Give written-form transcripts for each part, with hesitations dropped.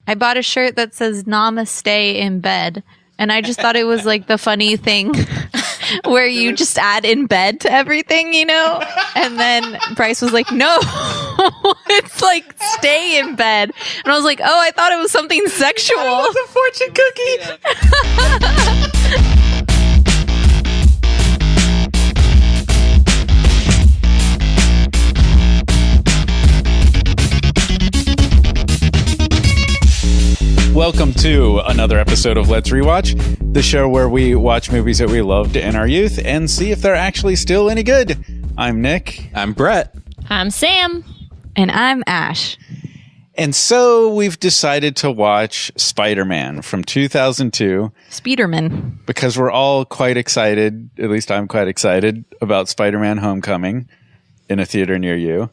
I bought a shirt that says Namaste in bed. And I just thought it was like the funny thing where you just add in bed to everything, you know? And then Bryce was like, no, it's like stay in bed. And I was like, oh, I thought it was something sexual. It was a fortune cookie. Welcome to another episode of Let's Rewatch, the show where we watch movies that we loved in our youth and see if they're actually still any good. I'm Nick. I'm Bret. I'm Sam. And I'm Ash. And so we've decided to watch Spider-Man from 2002. Spiderman. Because we're all quite excited, at least I'm quite excited, about Spider-Man Homecoming in a theater near you.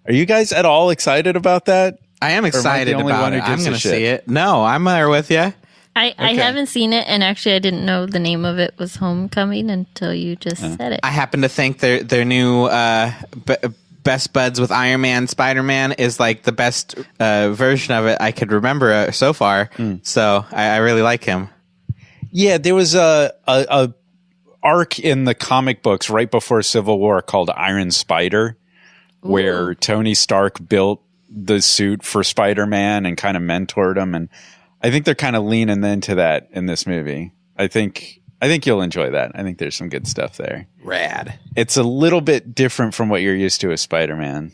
Are you guys at all excited about that? I am excited about it. I'm going to see it. No, I'm there with you. I haven't seen it, and actually I didn't know the name of it was Homecoming until you just said it. I happen to think their new Best Buds with Iron Man, Spider-Man is like the best version of it I could remember so far. So I really like him. Yeah, there was a arc in the comic books right before Civil War called Iron Spider, where Tony Stark built the suit for Spider-Man and kind of mentored him, and I think they're kind of leaning into that in this movie. I think you'll enjoy that. I think there's some good stuff there. Rad. It's a little bit different from what you're used to with Spider-Man.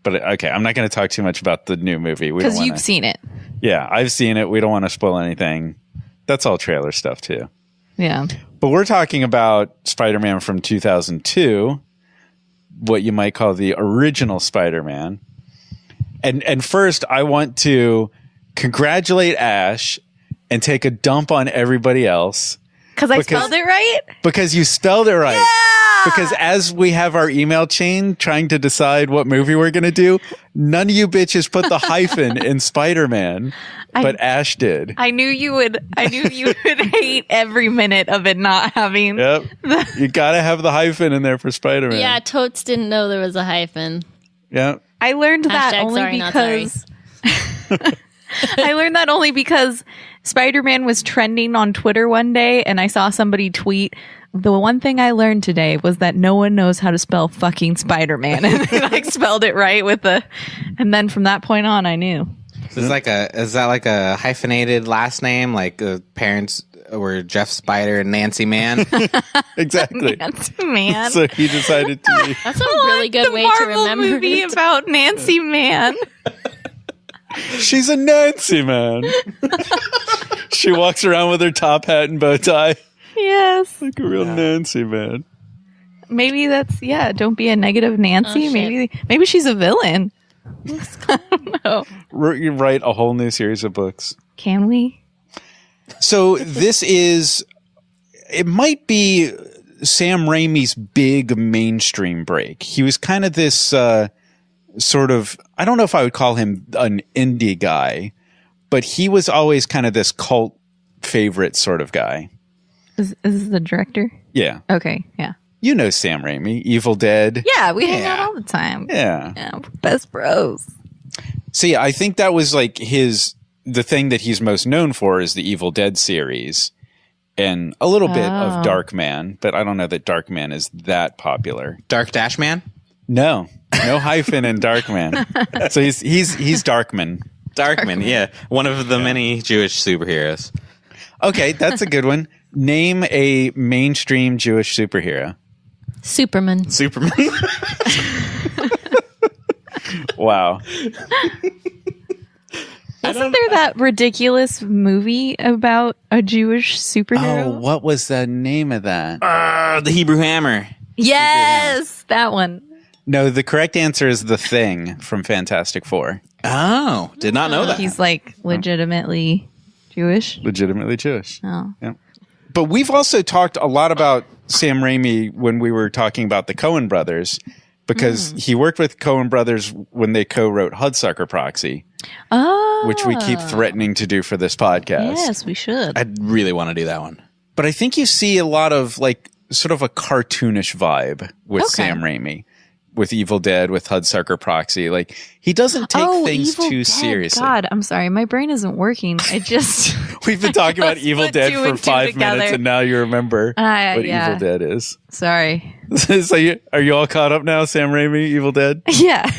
But okay, I'm not going to talk too much about the new movie. Because you've seen it. Yeah, I've seen it. We don't want to spoil anything. That's all trailer stuff too. Yeah. But we're talking about Spider-Man from 2002, what you might call the original Spider-Man. And first, I want to congratulate Ash and take a dump on everybody else. Because I spelled it right? Because you spelled it right. Yeah! Because as we have our email chain trying to decide what movie we're going to do, none of you bitches put the hyphen in Spider-Man, but Ash did. I knew you would hate every minute of it not having. Yep. You got to have the hyphen in there for Spider-Man. Yeah, Totes didn't know there was a hyphen. Yeah. I learned that only because Spider-Man was trending on Twitter one day, and I saw somebody tweet, the one thing I learned today was that no one knows how to spell fucking Spider-Man. And they like spelled it right and then from that point on, I knew. Is that like a hyphenated last name? Like parents were Jeff Spider and Nancy Mann? Exactly. Nancy Mann. So he decided to be. That's a really good way to remember movie it. about Nancy Mann. She's a Nancy Man. She walks around with her top hat and bow tie. Yes. Like a real Nancy Man. Maybe that's, don't be a negative Nancy. Maybe she's a villain. I don't know. You write a whole new series of books. Can we? So it might be Sam Raimi's big mainstream break. He was kind of this sort of, I don't know if I would call him an indie guy, but he was always kind of this cult favorite sort of guy. Is this the director? Yeah. Okay, yeah. You know Sam Raimi, Evil Dead. Yeah, we hang out all the time. Yeah. We're best bros. See, I think that was like the thing that he's most known for is the Evil Dead series and a little bit of Darkman, but I don't know that Darkman is that popular. Dark Dash Man? No hyphen in Darkman. So he's Darkman. Darkman, yeah. One of the many Jewish superheroes. Okay, that's a good one. Name a mainstream Jewish superhero. Superman. Wow. Wasn't there that ridiculous movie about a Jewish superhero? Oh, what was the name of that? The Hebrew Hammer. Yes, that one. No, the correct answer is The Thing from Fantastic Four. Oh, did not know that. He's like legitimately Jewish. Legitimately Jewish. Oh. Yeah. But we've also talked a lot about Sam Raimi when we were talking about the Coen brothers, because he worked with Coen brothers when they co-wrote Hudsucker Proxy, which we keep threatening to do for this podcast. Yes, we should. I really want to do that one. But I think you see a lot of like sort of a cartoonish vibe with Sam Raimi. with Evil Dead, with Hudsucker Proxy. Like, he doesn't take things Evil too Dead. seriously. God, I'm sorry. My brain isn't working. I just... We've been talking about Evil put Dead two for and two 5 minutes, together. and now you remember what yeah. Evil Dead is. Sorry. So are you all caught up now, Sam Raimi, Evil Dead? Yeah.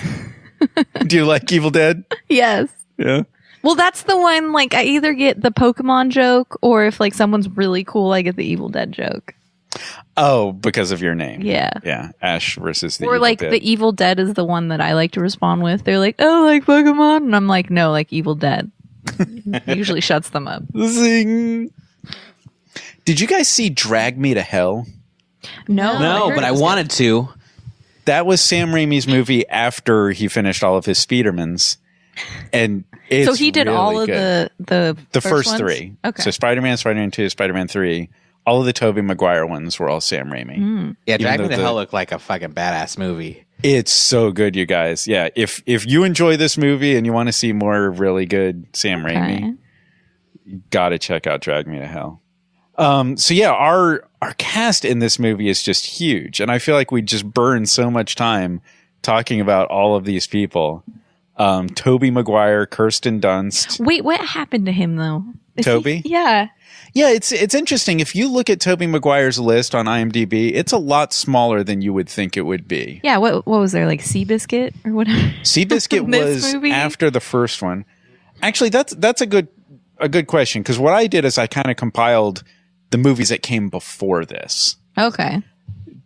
Do you like Evil Dead? Yes. Yeah. Well, that's the one, like, I either get the Pokemon joke, or if, like, someone's really cool, I get the Evil Dead joke. Oh, because of your name. Yeah. Yeah. Ash versus the Or, Evil like, Dead. the Evil Dead is the one that I like to respond with. They're like, oh, like Pokemon? And I'm like, no, like Evil Dead. It usually shuts them up. Zing. Did you guys see Drag Me to Hell? No. No, but I wanted to. That was Sam Raimi's movie after he finished all of his Spider-Mans. And it's So he did really all of good. the first ones? 3. Okay. So Spider-Man, Spider-Man 2, Spider-Man 3. All of the Tobey Maguire ones were all Sam Raimi. Yeah, Drag Even Me though to Hell looked like a fucking badass movie. It's so good, you guys. Yeah, if you enjoy this movie and you want to see more really good Sam Raimi, you got to check out Drag Me to Hell. So yeah, our cast in this movie is just huge, and I feel like we just burn so much time talking about all of these people. Tobey Maguire, Kirsten Dunst. Wait, what happened to him, though? Is Tobey? Yeah. Yeah, it's interesting. If you look at Tobey Maguire's list on IMDb, it's a lot smaller than you would think it would be. Yeah, what was there, like Seabiscuit or whatever? Seabiscuit This was movie? after the first one. Actually, that's a good question, because what I did is I kind of compiled the movies that came before this. Okay.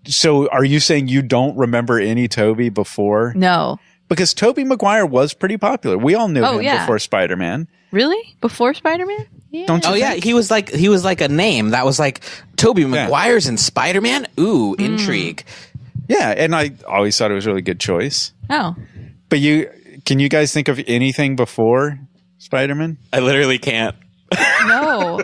So are you saying you don't remember any Tobey before? No. Because Tobey Maguire was pretty popular. We all knew him yeah. before Spider-Man. Really? Before Spider-Man? Yeah. Don't you Oh yeah, think? he was like a name that was like Tobey Maguire's in Spider-Man. Ooh, intrigue. Yeah, and I always thought it was a really good choice. Oh. But can you guys think of anything before Spider-Man? I literally can't. No.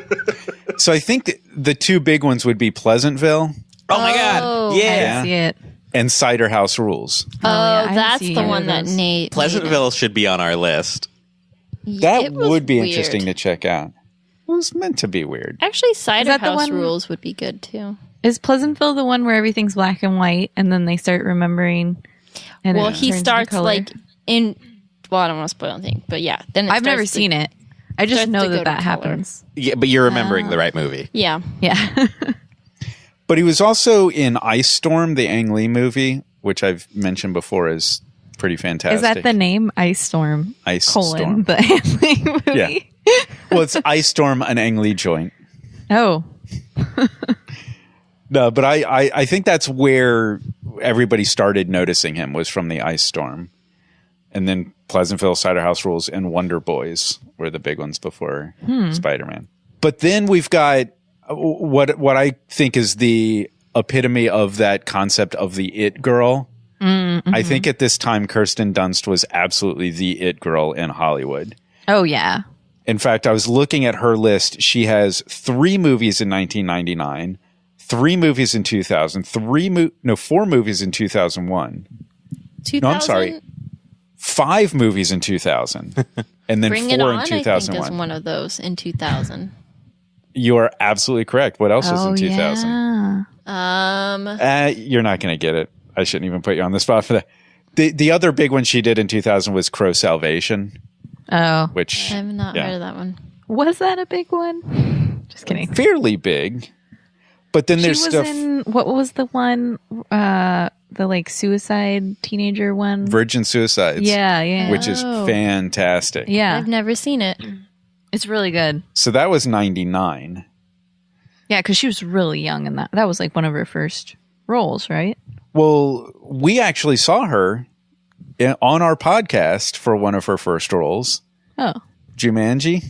So I think the 2 big ones would be Pleasantville Oh my god. I Yeah. see it. and Cider House Rules. Oh, yeah, I that's see the either one of that those. Nate. Pleasantville should be on our list. That It was would be weird. interesting to check out. It was meant to be weird. Actually, Cider that the House one- Rules would be good too. Is Pleasantville the one where everything's black and white and then they start remembering? And Well, it he turns to starts color? like in. Well, I don't want to spoil anything, but yeah. Then I've never seen it. I just starts know to go that to that color. happens. Yeah, but you're remembering the right movie. Yeah. Yeah. But he was also in Ice Storm, the Ang Lee movie, which I've mentioned before is pretty fantastic. Is that the name? Ice Storm. Ice colon, Storm? the Ang Lee movie. Yeah. Well, it's Ice Storm, an Ang Lee joint. Oh. No, but I think that's where everybody started noticing him, was from the Ice Storm. And then Pleasantville, Cider House Rules, and Wonder Boys were the big ones before Spider-Man. But then we've got what I think is the epitome of that concept of the it girl. Mm-hmm. I think at this time, Kirsten Dunst was absolutely the it girl in Hollywood. Oh, yeah. In fact, I was looking at her list. She has 3 movies in 1999, 3 movies in 2000, 4 movies in 2001. 2000? No, I'm sorry. 5 movies in 2000, and then Bring 4 It On, in I think, 2001. is one of those in 2000. You are absolutely correct. What else was Oh, in 2000? yeah. You're not going to get it. I shouldn't even put you on the spot for that. The other big one she did in 2000 was Crow Salvation, Oh. which I have not yeah, heard of that one. Was that a big one? Just kidding. fairly big. But then She there's was stuff. in, what was the one, the like suicide teenager one? Virgin Suicides. Yeah, yeah. Which is Oh. fantastic. Yeah. I've never seen it. It's really good. So that was 99. Yeah, because she was really young in that. That was like one of her first roles, right? Well, we actually saw her on our podcast for one of her first roles, Oh. Jumanji.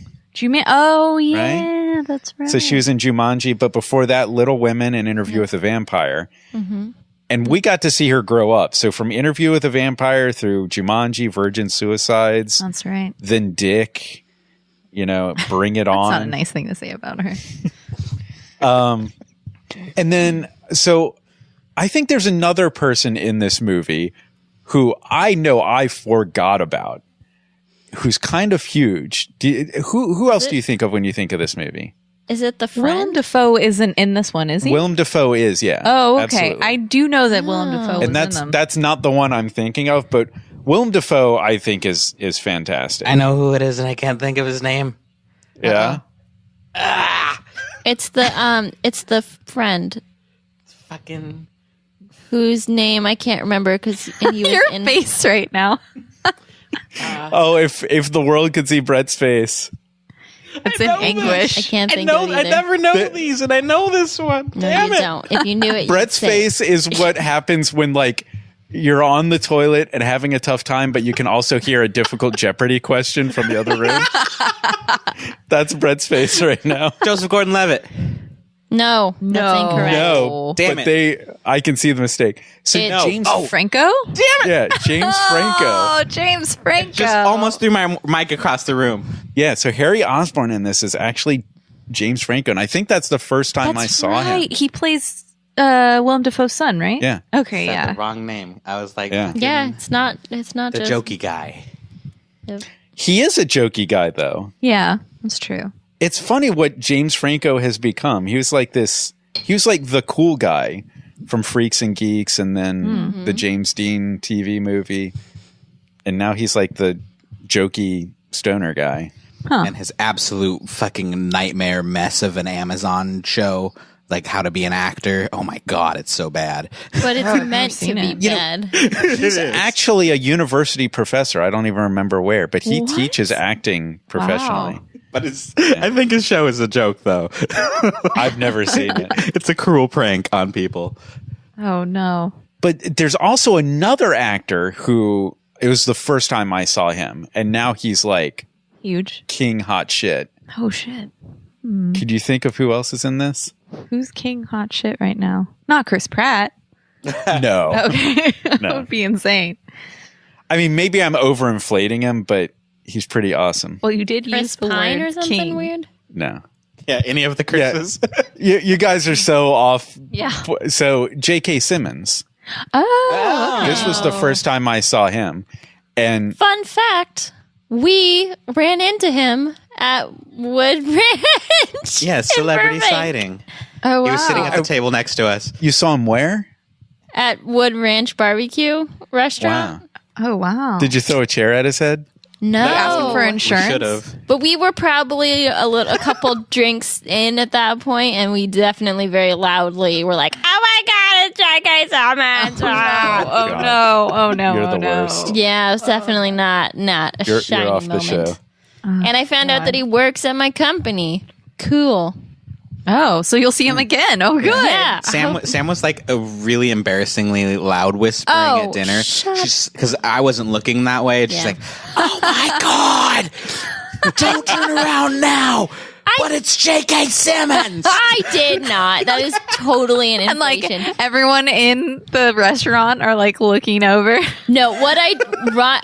Oh, yeah, that's right. So she was in Jumanji, but before that, Little Women and Interview with a Vampire. Mm-hmm. And we got to see her grow up. So from Interview with a Vampire through Jumanji, Virgin Suicides, That's right. then Dick, Bring It That's On. not a nice thing to say about her. And then, so I think there's another person in this movie who I know I forgot about, who's kind of huge. Who else do you think of when you think of this movie? Is it the Willem friend? Dafoe isn't in this one, is he? Willem Dafoe is, yeah. Oh, okay. Absolutely. I do know that Willem Dafoe was And in them. that's not the one I'm thinking of, but Willem Dafoe I think is fantastic. I know who it is, and I can't think of his name. Yeah. It's the friend Fucking. whose name I can't remember because he was Your in. face right now. Oh, if the world could see Brett's face. It's in I English. can't think of it either. I never know these, and I know this one. No, Damn you it. don't. If you knew it, Brett's you'd say it. face is what happens when like you're on the toilet and having a tough time, but you can also hear a difficult Jeopardy question from the other room. That's Brett's face right now. Joseph Gordon-Levitt. No, that's incorrect. No, Damn but it. I can see the mistake. So No. James, Franco? yeah, James Franco. Oh, James Franco. Just almost threw my mic across the room. Yeah, so Harry Osborn in this is actually James Franco, and I think that's the first time I saw him. He plays Willem Dafoe's son, right? Yeah. Okay, Said yeah. the wrong name. I was like, Yeah. Yeah, it's not. It's not the just jokey guy. Yep. He is a jokey guy, though. Yeah, that's true. It's funny what James Franco has become. He was like the cool guy from Freaks and Geeks and then the James Dean TV movie. And now he's like the jokey stoner guy. And his absolute fucking nightmare mess of an Amazon show, like How to Be an Actor. Oh my God, it's so bad. But it's I've meant to seen be it. bad. He's actually a university professor. I don't even remember where, but he What? teaches acting professionally. Wow. But I think his show is a joke, though. I've never seen it. It's a cruel prank on people. Oh, no. But there's also another actor who it was the first time I saw him, and now he's like Huge. king hot shit. Oh, shit. Could you think of who else is in this? Who's king hot shit right now? Not Chris Pratt. No. Okay. That No. would be insane. I mean, maybe I'm overinflating him, but he's pretty awesome. Well, you did Chris use the Pine word or something king. weird. No. Yeah, any of the Chris's. You guys are so off. Yeah. So J.K. Simmons. Oh, okay. This was the first time I saw him. And Fun fact: we ran into him at Wood Ranch. Yeah, in celebrity Burbank. sighting. Oh, wow. He was sitting at the table next to us. you saw him where? At Wood Ranch Barbecue Restaurant. Wow. Oh, wow. Did you throw a chair at his head? No, Ask him for insurance? Should have. but we were probably a couple drinks in at that point, and we definitely very loudly were like, "Oh my God, it's J.K. Simmons!" Oh, God. no. Oh, no. You're the oh, no. worst. Yeah, it was definitely not a You're shining off the moment. show. And I found out that he works at my company. Cool. Oh, so you'll see him again. Oh, good. Yeah. Sam was like a really embarrassly loud whispering Oh, at dinner. shut- Because I wasn't looking that way. She's Yeah. like, "Oh my God, don't turn around now!" But it's J.K. Simmons. I did not. That is totally an And like inflation. everyone in the restaurant are like looking over. No,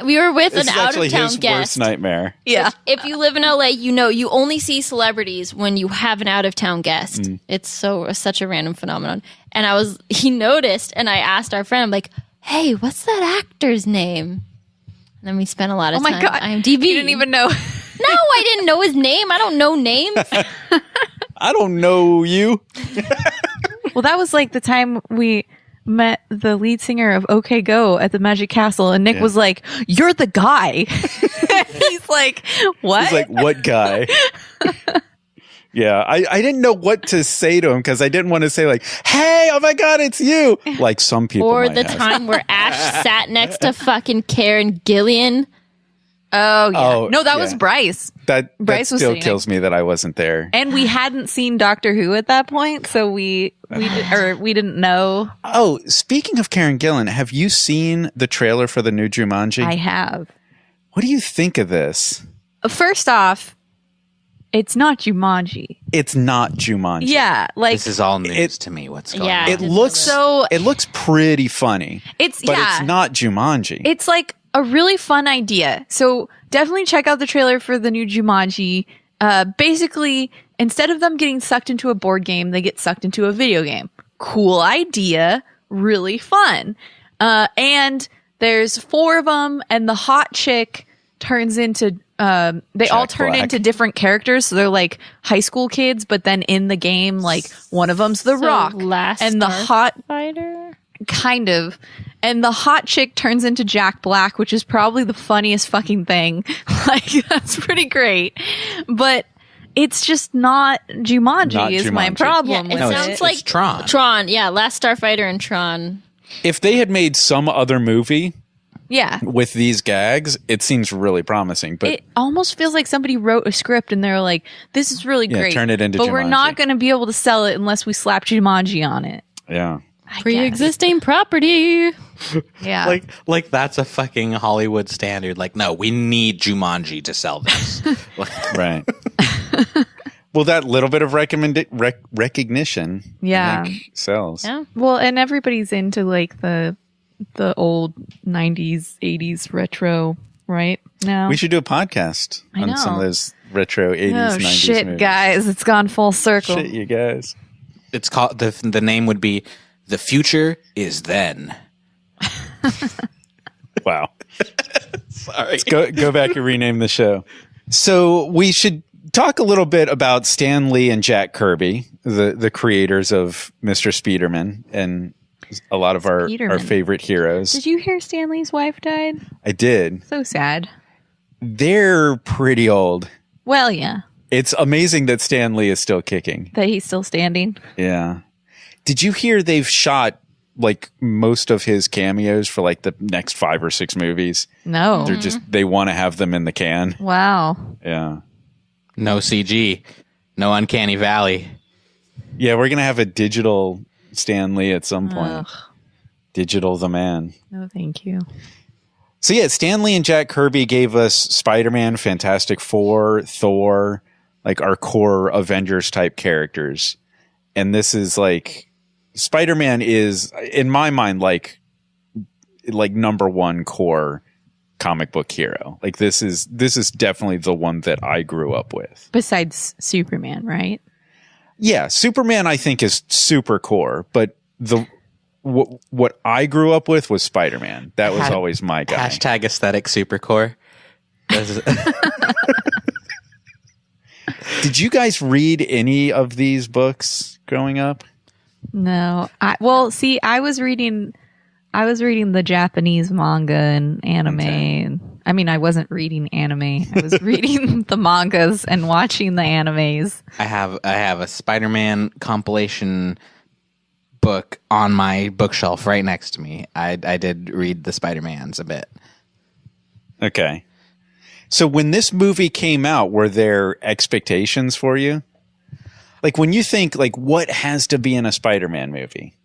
we were with This an is out actually of town his guest. worst nightmare. Yeah. If you live in LA, you know you only see celebrities when you have an out of town guest. It's such a random phenomenon. And he noticed, and I asked our friend, I'm like, "Hey, what's that actor's name?" And then we spent a lot of Oh my time God. on IMDb. You didn't even know. No, I didn't know his name. I don't know names. I don't know you. Well, that was like the time we met the lead singer of OK Go at the Magic Castle, and Nick was like, "You're the guy." He's like, "What?" He's like, what guy? Yeah, I didn't know what to say to him because I didn't want to say like, "Hey, oh my God, it's you!" Like some people. Or might the have. time where Ash sat next to fucking Karen Gillian. Oh yeah. Oh, No, that was yeah. Bryce. that Bryce was still sitting kills me that I wasn't there. And we hadn't seen Doctor Who at that point, so we didn't know. Oh, speaking of Karen Gillan, have you seen the trailer for the new Jumanji? I have. What do you think of this? First off, it's not Jumanji. It's not Jumanji. Yeah, like This is all news to me. What's going Yeah. on? It looks So- It looks pretty funny. it's But yeah. it's not Jumanji. It's like a really fun idea. So definitely check out the trailer for the new Jumanji. Basically, instead of them getting sucked into a board game, they get sucked into a video game. Cool idea. Really fun. And there's 4 of them, and the hot chick turns into they all turn Black. into different characters, so they're like high school kids, but then in the game, like one of them's the Rock, and the hot fighter kind of, and the hot chick turns into Jack Black, which is probably the funniest fucking thing. Like, that's pretty great, but it's just not Jumanji. Not is my Jumanji. problem it with sounds it. like Tron. Yeah, Last Starfighter and Tron. If they had made some other movie Yeah. with these gags, it seems really promising. But It almost feels like somebody wrote a script and they're like, this is really Yeah, great. turn it into but we're Jumanji. not going to be able to sell it unless we slap Jumanji on it. yeah. I guess. Pre-existing property. Yeah. Like that's a fucking Hollywood standard. Like, no, we need Jumanji to sell this. Right. Well, that little bit of recognition, Yeah. I think, sells. Yeah. Well, and everybody's into like the old 90s, 80s retro, right? Now. We should do a podcast I on know. some of those retro 80s, Oh 90s shit, movies. guys. It's gone full circle. Shit, you guys. It's called the name would be The Future Is Then. Wow. Sorry. Let's go back and rename the show. So we should talk a little bit about Stan Lee and Jack Kirby, the creators of Mr. Speederman and a lot of our favorite heroes. Did you hear Stanley's wife died? I did. So sad. They're pretty old. Well, yeah. It's amazing that Stan Lee is still kicking. That he's still standing. Yeah. Did you hear they've shot like most of his cameos for like the next 5 or 6 movies? No. They want to have them in the can. Wow. Yeah. No CG. No Uncanny Valley. Yeah, we're going to have a digital Stan Lee at some point. Ugh. Digital the man. No, thank you. So yeah, Stan Lee and Jack Kirby gave us Spider-Man, Fantastic Four, Thor, like our core Avengers type characters. And this is like Spider-Man is in my mind like number one core comic book hero. Like this is definitely the one that I grew up with. Besides Superman, right? Yeah, Superman I think is super core, but what I grew up with was Spider-Man. That was always my guy. Hashtag aesthetic supercore. Did you guys read any of these books growing up? No. I was reading the Japanese manga and anime. Okay. And, I mean, I wasn't reading anime. I was reading the mangas and watching the animes. I have a Spider-Man compilation book on my bookshelf right next to me. I did read the Spider-Mans a bit. Okay. So when this movie came out, were there expectations for you? Like when you think like what has to be in a Spider-Man movie?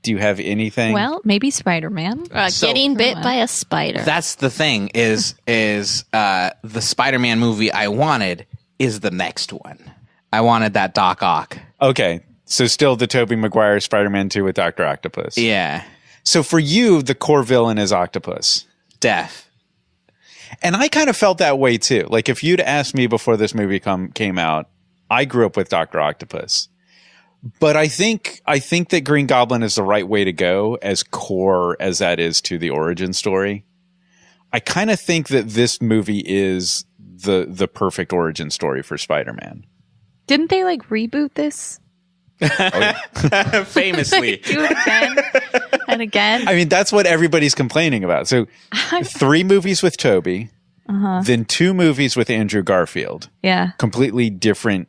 Do you have anything? Well, maybe Spider-Man. Getting bit by a spider. That's the thing is the Spider-Man movie I wanted is the next one. I wanted that Doc Ock. Okay. So still the Tobey Maguire Spider-Man 2 with Dr. Octopus. Yeah. So for you, the core villain is Octopus. Death. And I kind of felt that way too. Like if you'd asked me before this movie came out, I grew up with Dr. Octopus. But I think that Green Goblin is the right way to go, as core as that is to the origin story. I kind of think that this movie is the perfect origin story for Spider-Man. Didn't they like reboot this? Famously. Do it again and again. I mean, that's what everybody's complaining about. So 3 movies with Tobey, then 2 movies with Andrew Garfield. Yeah. Completely different,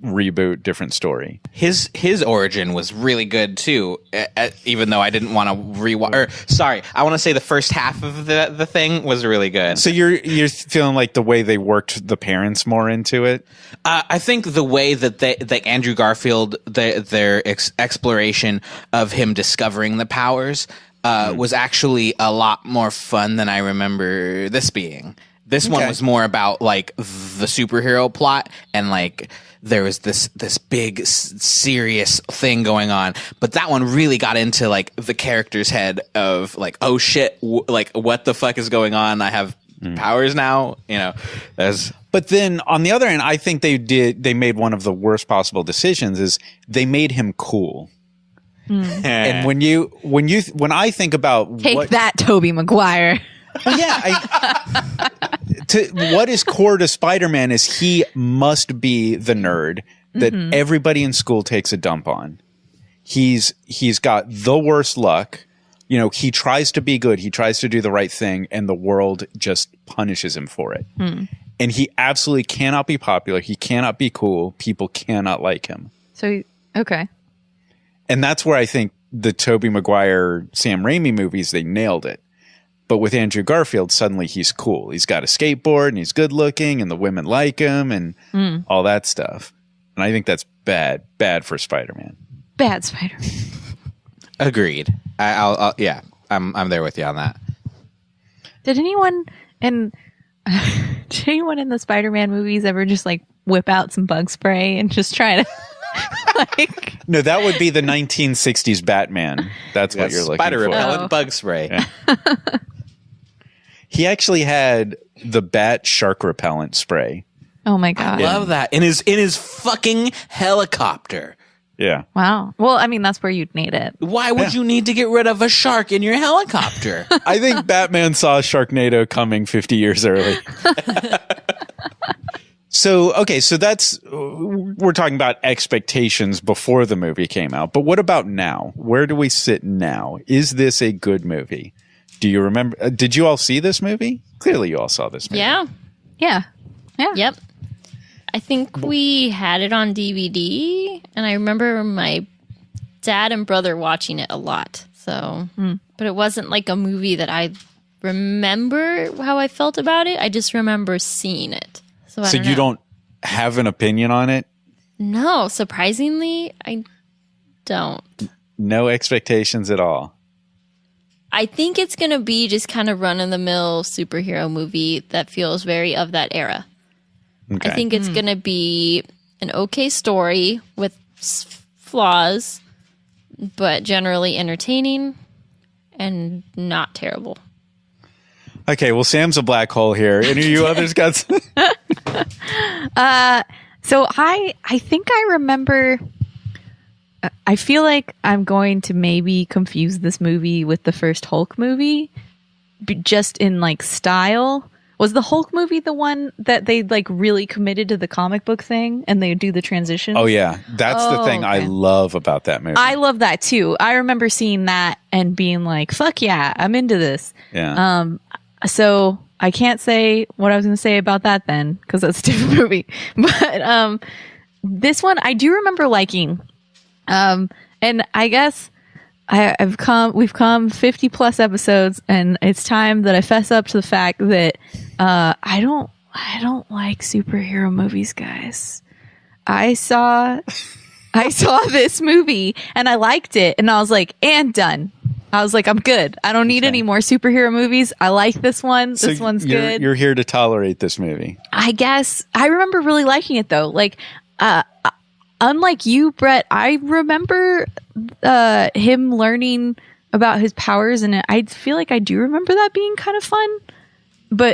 reboot, different story. His origin was really good too, even though I didn't want to rewatch. I want to say the first half of the thing was really good. So you're feeling like the way they worked the parents more into it? I think the way that Andrew Garfield, their exploration of him discovering the powers was actually a lot more fun than I remember this being. This one was more about like the superhero plot and like there was this big serious thing going on, but that one really got into like the character's head of like, oh shit, like what the fuck is going on? I have powers now, But then on the other hand, I think they made one of the worst possible decisions is they made him cool. And when I think about Take that, Tobey Maguire. Well, yeah. What is core to Spider-Man is he must be the nerd that everybody in school takes a dump on. He's got the worst luck. You know, he tries to be good. He tries to do the right thing, and the world just punishes him for it. And he absolutely cannot be popular. He cannot be cool. People cannot like him. So, okay. And that's where I think the Tobey Maguire, Sam Raimi movies, they nailed it. But with Andrew Garfield, suddenly he's cool. He's got a skateboard and he's good looking and the women like him and all that stuff. And I think that's bad for Spider-Man. Bad Spider-Man. Agreed. I'll yeah, I'm there with you on that. Did anyone in the Spider-Man movies ever just like whip out some bug spray and just try to like? No, that would be the 1960s Batman. That's what you're looking Spider for. repellent bug spray. Yeah. He actually had the bat shark repellent spray. Oh my god! Love that in his fucking helicopter. Yeah. Wow. Well, I mean, that's where you'd need it. Why would you need to get rid of a shark in your helicopter? I think Batman saw Sharknado coming 50 years early. So that's, we're talking about expectations before the movie came out. But what about now? Where do we sit now? Is this a good movie? Do you remember? Did you all see this movie? Clearly you all saw this movie. Yeah. Yeah. Yep. I think we had it on DVD, and I remember my dad and brother watching it a lot. So, but it wasn't like a movie that I remember how I felt about it. I just remember seeing it. So you don't have an opinion on it? No, surprisingly, I don't. No expectations at all. I think it's going to be just kind of run-of-the-mill superhero movie that feels very of that era. Okay. I think it's going to be an okay story with flaws, but generally entertaining and not terrible. Okay, well, Sam's a black hole here. Any of you others got some? So I think I remember. I feel like I'm going to maybe confuse this movie with the first Hulk movie, just in like style. Was the Hulk movie the one that they like really committed to the comic book thing and they do the transition? Oh yeah, that's the thing I okay. love about that movie. I love that too. I remember seeing that and being like, "Fuck yeah, I'm into this." Yeah. So I can't say what I was going to say about that then because that's a different movie. But this one I do remember liking. And I guess we've come 50 plus episodes, and it's time that I fess up to the fact that I don't like superhero movies, guys. I saw this movie and I liked it, and I was like, and done. I was like, I'm good. I don't need any more superhero movies. I like this one. This one's good. You're here to tolerate this movie. I guess. I remember really liking it though. Like, unlike you, Bret, I remember him learning about his powers, and I feel like I do remember that being kind of fun.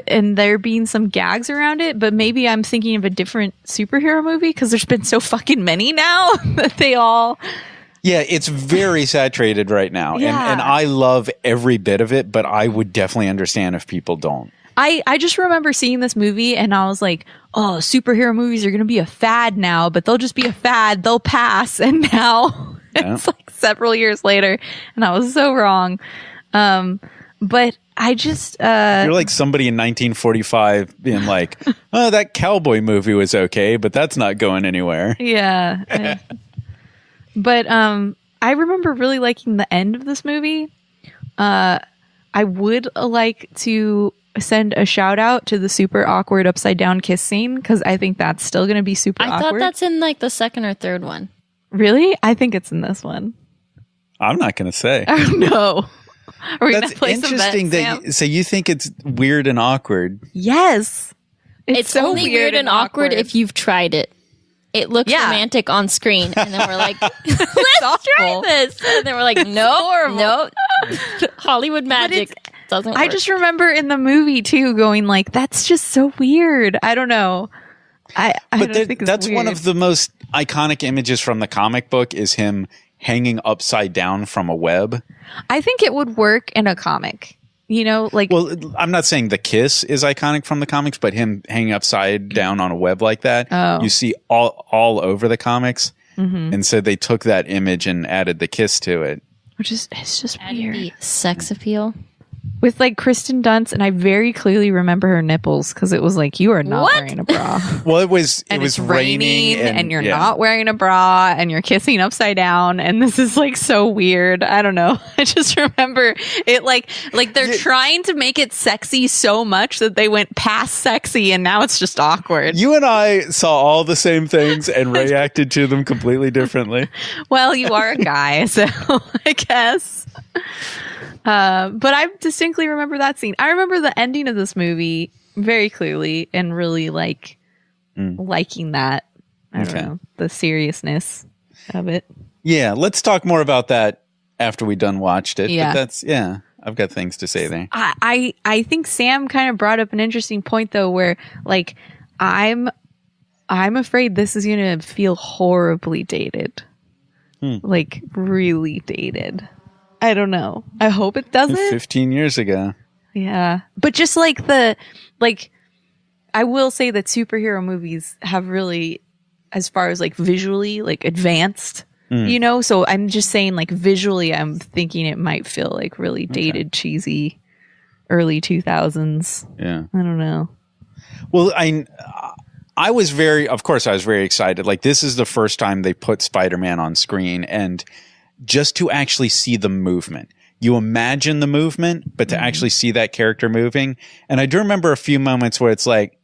And there being some gags around it, but maybe I'm thinking of a different superhero movie because there's been so fucking many now that they all. Yeah, it's very saturated right now, Yeah. and I love every bit of it, but I would definitely understand if people don't. I just remember seeing this movie and I was like, oh, superhero movies are going to be a fad now, but they'll just be a fad. They'll pass. And now it's like several years later and I was so wrong. But I just... You're like somebody in 1945 being like, oh, that cowboy movie was okay, but that's not going anywhere. Yeah. But I remember really liking the end of this movie. I would like to send a shout out to the super awkward upside down kiss scene because I think that's still going to be super awkward. I thought that's in like the second or third one. Really? I think it's in this one. I'm not going to say. Oh no. Are we That's gonna play some interesting. bets, So you think it's weird and awkward? Yes. It's so only weird and awkward if you've tried it. It looks romantic on screen, and then we're like, let's try this. And then we're like, nope. Hollywood magic doesn't work. I just remember in the movie too going like, that's just so weird. I don't know. I don't think it's that's weird. one of the most iconic images from the comic book is him hanging upside down from a web. I think it would work in a comic. You know, like, Well, I'm not saying the kiss is iconic from the comics, but him hanging upside down on a web like that, you see all over the comics. And so they took that image and added the kiss to it. which is, it's just And weird. the sex appeal. With like Kirsten Dunst, and I very clearly remember her nipples because it was like, you are not What? wearing a bra. Well, it was It's raining and you're yeah. not wearing a bra and you're kissing upside down, and this is like so weird. I don't know. I just remember it like they're trying to make it sexy so much that they went past sexy and now it's just awkward. You and I saw all the same things and reacted to them completely differently. Well, you are a guy, so I guess. But I distinctly remember that scene. I remember the ending of this movie very clearly and really liking that. I don't know, the seriousness of it. Yeah, let's talk more about that after we done watched it. Yeah. But I've got things to say there. I think Sam kind of brought up an interesting point though, where like I'm afraid this is gonna feel horribly dated. Like really dated. I don't know. I hope it doesn't. 15 years ago. Yeah. But just like I will say that superhero movies have really, as far as like visually, like advanced, you know? So I'm just saying like visually, I'm thinking it might feel like really dated, cheesy, early 2000s. Yeah. I don't know. Well, I was very excited. Like this is the first time they put Spider-Man on screen, and just to actually see the movement. You imagine the movement, but to actually see that character moving. And I do remember a few moments where it's like,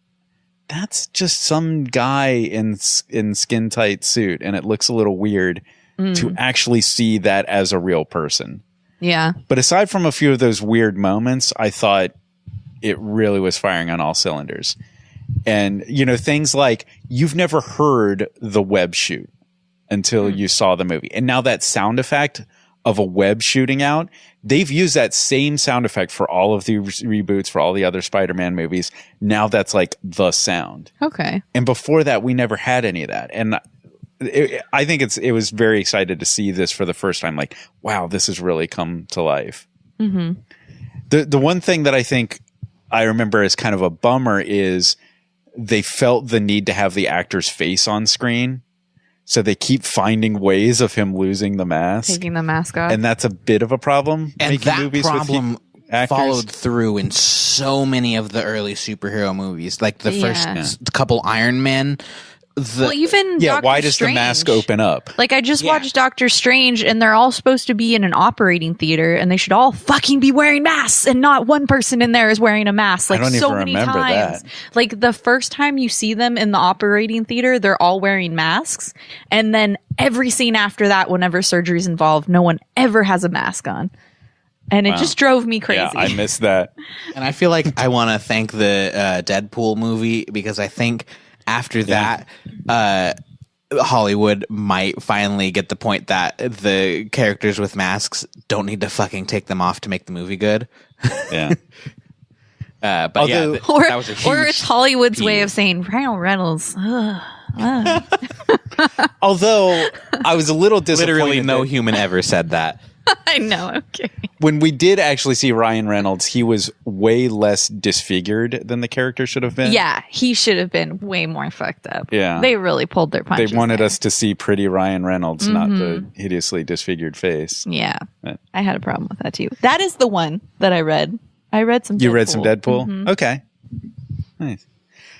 that's just some guy in skin tight suit, and it looks a little weird to actually see that as a real person. Yeah. But aside from a few of those weird moments, I thought it really was firing on all cylinders. And, you know, things like you've never heard the web shoot until you saw the movie. And now that sound effect of a web shooting out, they've used that same sound effect for all of the reboots, for all the other Spider-Man movies. Now that's like the sound. Okay. And before that, we never had any of that. And I think it was very excited to see this for the first time. Like, wow, this has really come to life. Mm-hmm. The one thing that I think I remember as kind of a bummer is they felt the need to have the actor's face on screen. So they keep finding ways of him losing the mask. Taking the mask off. And that's a bit of a problem. And making that movies problem with actors. followed through in so many of the early superhero movies. Like the first couple Iron Man. Well, even Doctor why does Strange. the mask open up? Like, I just watched Doctor Strange, and they're all supposed to be in an operating theater, and they should all fucking be wearing masks, and not one person in there is wearing a mask. Like, I don't so even many remember times. that. Like, the first time you see them in the operating theater, they're all wearing masks, and then every scene after that, whenever surgery's involved, no one ever has a mask on. And it just drove me crazy. Yeah, I missed that. And I feel like I want to thank the Deadpool movie, because I think after that, Hollywood might finally get the point that the characters with masks don't need to fucking take them off to make the movie good. Yeah. But Although- that was a huge or it's Hollywood's way peeve. of saying Ryan Reynolds. Although I was a little disappointed. Literally no that human ever said that. I know. Okay. when we did actually see Ryan Reynolds, he was way less disfigured than the character should have been. Yeah, he should have been way more fucked up. Yeah. They really pulled their punches. They wanted there. us to see pretty Ryan Reynolds, not the hideously disfigured face. Yeah. Right. I had a problem with that too. That is the one that I read. I read some You Deadpool. read some Deadpool? Okay. Nice.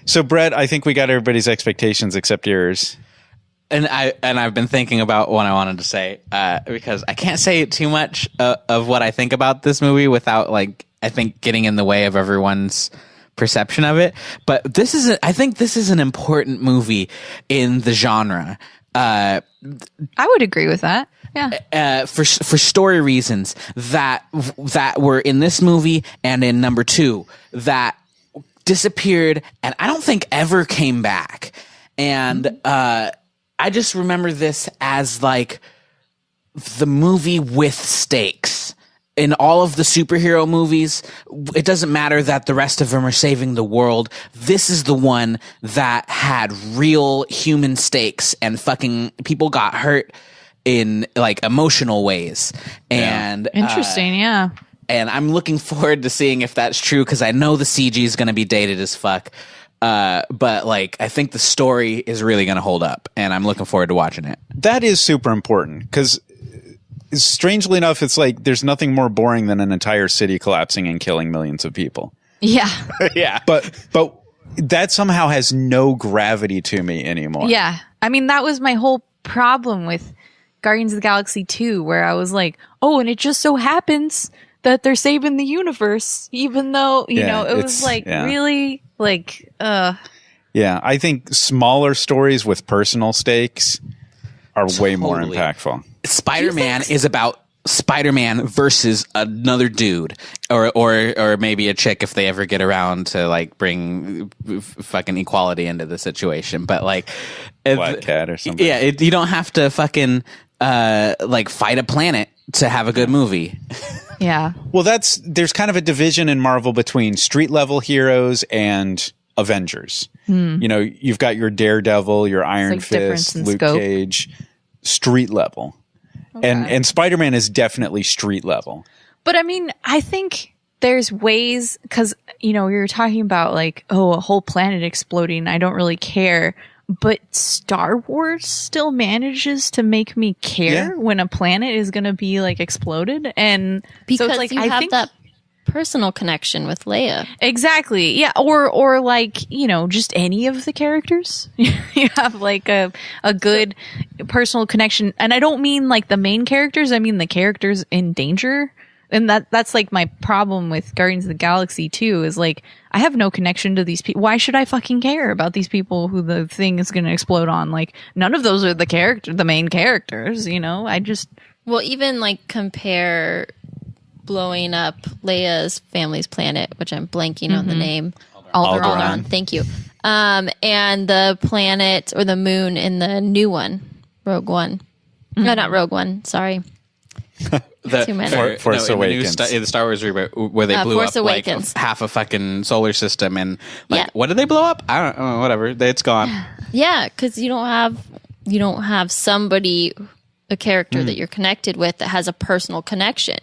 So, Brett, I think we got everybody's expectations except yours. And I've been thinking about what I wanted to say because I can't say too much of what I think about this movie without, like, I think getting in the way of everyone's perception of it. But I think this is an important movie in the genre. I would agree with that. Yeah. For story reasons that were in this movie and in number 2 that disappeared and I don't think ever came back. And I just remember this as like the movie with stakes. In all of the superhero movies, it doesn't matter that the rest of them are saving the world. This is the one that had real human stakes and fucking people got hurt in like emotional ways. And Interesting. Yeah. and I'm looking forward to seeing if that's true because I know the CG is going to be dated as fuck. But like, I think the story is really going to hold up, and I'm looking forward to watching it. That is super important because, strangely enough, it's like there's nothing more boring than an entire city collapsing and killing millions of people. Yeah. Yeah, But that somehow has no gravity to me anymore. Yeah. I mean, that was my whole problem with Guardians of the Galaxy 2, where I was like, oh, and it just so happens that they're saving the universe, even though, you know, it was like really like, Yeah, I think smaller stories with personal stakes are way more impactful. Spider-Man is about Spider-Man versus another dude, or maybe a chick if they ever get around to like bring fucking equality into the situation. But like, Black Cat or something. Yeah, you don't have to fucking like fight a planet to have a good movie. yeah. Well, there's kind of a division in Marvel between street level heroes and Avengers. You know, you've got your Daredevil, your Iron Fist, Luke Cage, street level. Okay. And Spider-Man is definitely street level. But I mean, I think there's ways, because, you know, you're talking about like, oh, a whole planet exploding. I don't really care. But Star Wars still manages to make me care when a planet is going to be like exploded. And because so it's like, you have that personal connection with Leia. Exactly. Yeah. Or like, you know, just any of the characters. You have like a good personal connection. And I don't mean like the main characters. I mean the characters in danger. And that's like my problem with Guardians of the Galaxy 2 is like, I have no connection to these people. Why should I fucking care about these people who the thing is going to explode on? Like, none of those are the main characters, you know? Well, even like compare blowing up Leia's family's planet, which I'm blanking on the name. Alderaan. Thank you. And the planet or the moon in the new one, Rogue One. No, not Rogue One. Sorry. Too many. Force Awakens. In the Star Wars reboot, where they blew Force up Awakens. like half a fucking solar system, and like, what did they blow up? I don't know. Whatever. It's gone. Yeah, because you don't have somebody, a character that you're connected with that has a personal connection.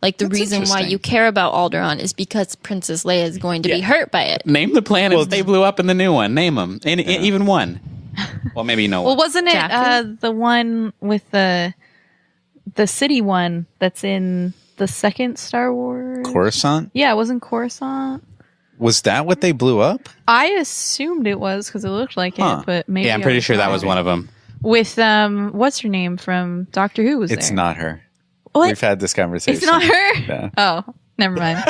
Like the reason why you care about Alderaan is because Princess Leia is going to be hurt by it. Name the planets they blew up in the new one. Name them. Even one. Well, maybe no one. Well, wasn't it the one with the city one that's in the second Star Wars? Coruscant? Yeah, it wasn't Coruscant. Was that what they blew up? I assumed it was because it looked like it, but maybe. Yeah, I'm pretty sure that was one of them. With what's her name from Doctor Who? It's there? not her. What? We've had this conversation. It's not her? Yeah. Oh, never mind.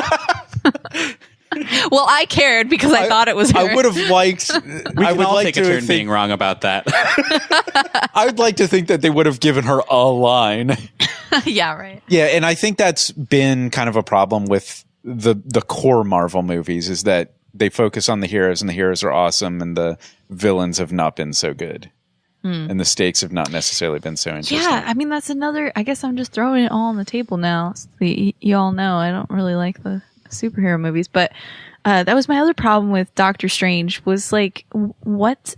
Well, I cared because I thought it was her. I would have liked. I would all take a turn being wrong about that. I would like to think that they would have given her a line. Yeah, right. Yeah, and I think that's been kind of a problem with the core Marvel movies is that they focus on the heroes and the heroes are awesome and the villains have not been so good. And the stakes have not necessarily been so interesting. Yeah, I mean, that's another. I guess I'm just throwing it all on the table now. So you all know I don't really like the superhero movies, but that was my other problem with Doctor Strange was like, what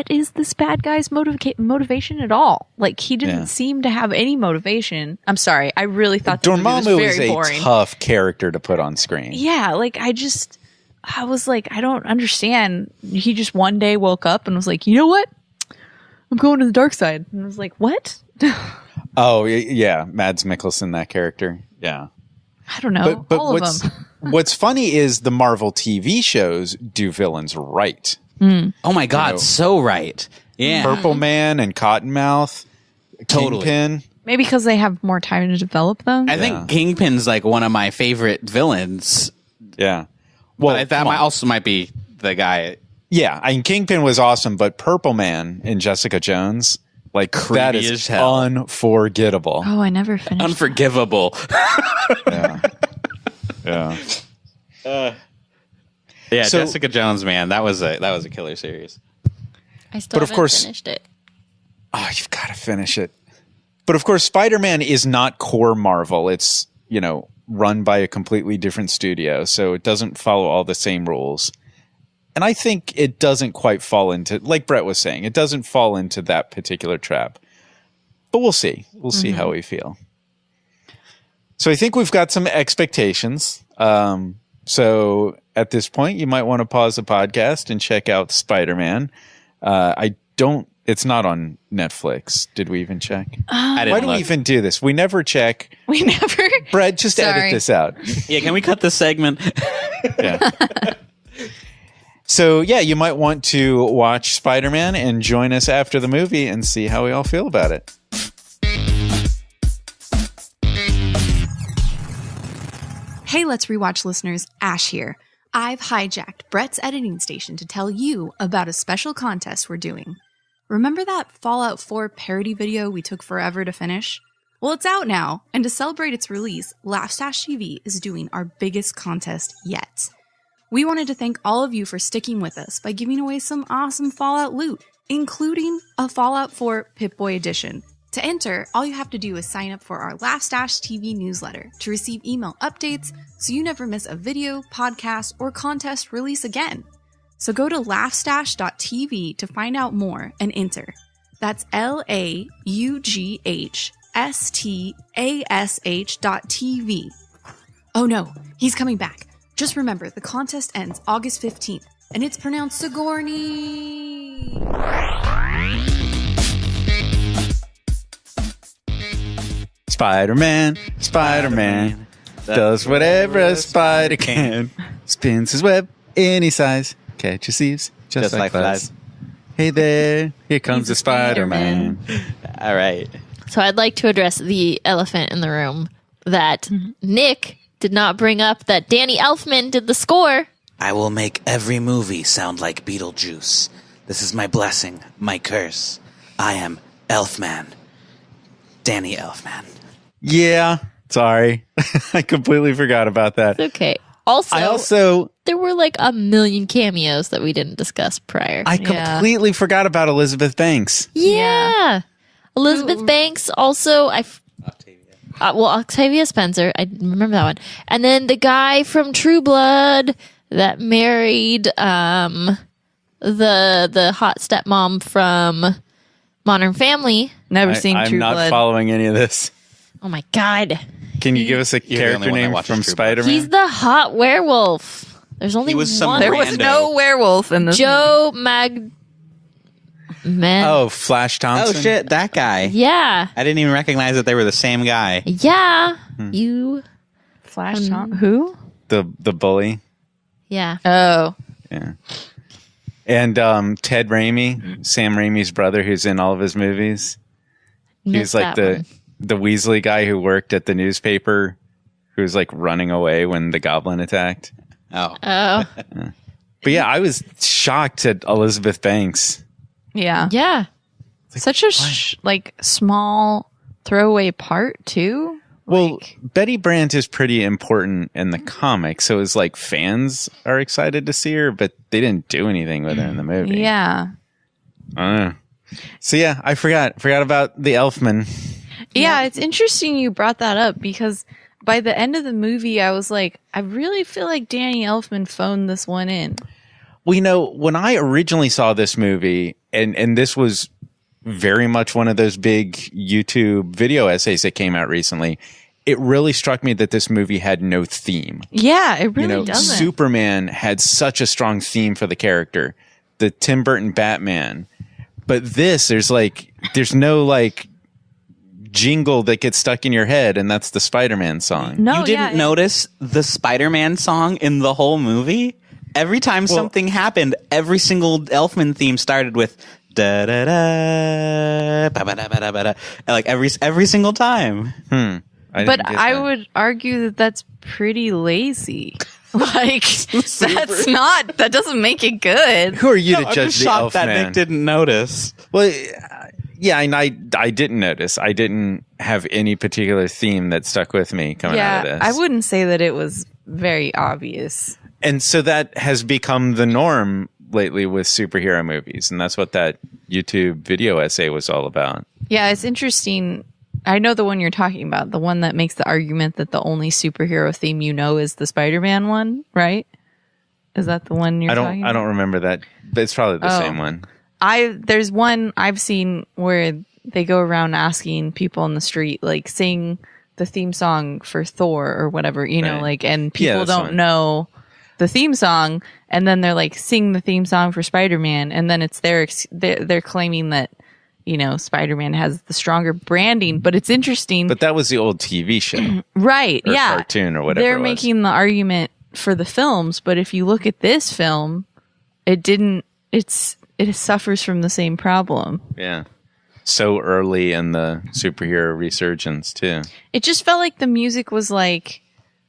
is this bad guy's motivation at all? Like, he didn't seem to have any motivation. I'm sorry, I really thought Dormammu was very is a boring. tough character to put on screen. Yeah, like I was like, I don't understand. He just one day woke up and was like, you know what? I'm going to the dark side. And I was like, what? Oh, yeah. Mads Mikkelsen, that character. Yeah. I don't know. But all of them. What's funny is the Marvel TV shows do villains right. Oh my God, so right. Yeah. Purple Man and Cottonmouth. Totally. Kingpin. Maybe because they have more time to develop them. I think Kingpin's like one of my favorite villains. Yeah. Well, But that also might be the guy. Yeah, I mean, Kingpin was awesome, but Purple Man in Jessica Jones, like, Creepy that as is hell. unforgettable. Oh, I never finished. Unforgivable. Yeah. Yeah. Yeah, So- Jessica Jones, man, that was a killer series. I still But of haven't course- finished it. Oh, you've got to finish it. But of course, Spider-Man is not core Marvel. It's, run by a completely different studio, so it doesn't follow all the same rules. And I think it doesn't quite fall into, like Bret was saying, it doesn't fall into that particular trap. But we'll see. We'll see how we feel. So I think we've got some expectations. So at this point, you might want to pause the podcast and check out Spider-Man. It's not on Netflix. Did we even check? Why do we even do this? We never check. We never. Brett, just edit this out. Yeah, can we cut this segment? Yeah. So, yeah, you might want to watch Spider-Man and join us after the movie and see how we all feel about it. Hey, Let's Rewatch listeners, Ash here. I've hijacked Brett's editing station to tell you about a special contest we're doing. Remember that Fallout 4 parody video we took forever to finish? Well, it's out now, and to celebrate its release, Laughstash TV is doing our biggest contest yet. We wanted to thank all of you for sticking with us by giving away some awesome Fallout loot, including a Fallout 4 Pip-Boy edition. To enter, all you have to do is sign up for our Laughstash TV newsletter to receive email updates so you never miss a video, podcast, or contest release again. So go to laughstash.tv to find out more and enter. That's LAUGHSTASH.TV. Oh no, he's coming back. Just remember, the contest ends August 15th, and it's pronounced Sigourney. Spider-Man does whatever a spider can. Spins his web any size. Catches thieves just like flies. Hey there, here comes the Spider-Man. All right. So I'd like to address the elephant in the room that Nick did not bring up that Danny Elfman did the score. I will make every movie sound like Beetlejuice. This is my blessing, my curse. I am Elfman. Danny Elfman. Yeah, sorry. I completely forgot about that. It's okay. Also, there were like a million cameos that we didn't discuss prior. I completely forgot about Elizabeth Banks. Yeah. Elizabeth Banks also. Octavia Spencer. I remember that one. And then the guy from True Blood that married the hot stepmom from Modern Family. Never seen True Blood. I'm not following any of this. Oh my God. Can you give us a character name from Spider-Man? He's the hot werewolf. There's only one. There was no werewolf in this Joe movie. Oh, Flash Thompson? Oh, shit, that guy. Yeah. I didn't even recognize that they were the same guy. Yeah. You. Flash Thompson? Who? The bully. Yeah. Oh. Yeah. And Ted Raimi, Sam Raimi's brother, who's in all of his movies. He was like the Weasley guy who worked at the newspaper, who was like running away when the goblin attacked. Oh. But yeah, I was shocked at Elizabeth Banks. Yeah. Yeah. Such a small throwaway part too. Well, Betty Brant is pretty important in the comics, so it's like fans are excited to see her, but they didn't do anything with her in the movie. Yeah. So yeah, I forgot about the Elfman. Yeah, it's interesting you brought that up because by the end of the movie, I was like, I really feel like Danny Elfman phoned this one in. Well, when I originally saw this movie, and this was very much one of those big YouTube video essays that came out recently, it really struck me that this movie had no theme. Yeah, it really doesn't. Superman had such a strong theme for the character, the Tim Burton Batman. But there's no jingle that gets stuck in your head, and that's the Spider-Man song. No, you didn't notice the Spider-Man song in the whole movie? Every time something happened, every single Elfman theme started with da da da ba ba da ba da ba da, like every single time. I would argue that that's pretty lazy. That doesn't make it good. Who are you to I'm judge just the shocked that Elfman? Nick didn't notice. Well, yeah, and I didn't notice. I didn't have any particular theme that stuck with me coming out of this. I wouldn't say that it was very obvious. And so that has become the norm lately with superhero movies, and that's what that YouTube video essay was all about. Yeah, it's interesting. I know the one you're talking about, the one that makes the argument that the only superhero theme is the Spider-Man one, right? Is that the one you're talking about? I don't remember that. It's probably the same one. There's one I've seen where they go around asking people on the street, like, sing the theme song for Thor or whatever, you know, Right. like, and Yeah, people that's don't fine. know the theme song, and then they're like, sing the theme song for Spider-Man, and then it's they're claiming that, you know, Spider-Man has the stronger branding, but it's interesting. But that was the old TV show. Right, or yeah. cartoon or whatever They're it was. making the argument for the films, but if you look at this film, it suffers from the same problem. Yeah. So early in the superhero resurgence, too. It just felt like the music was like,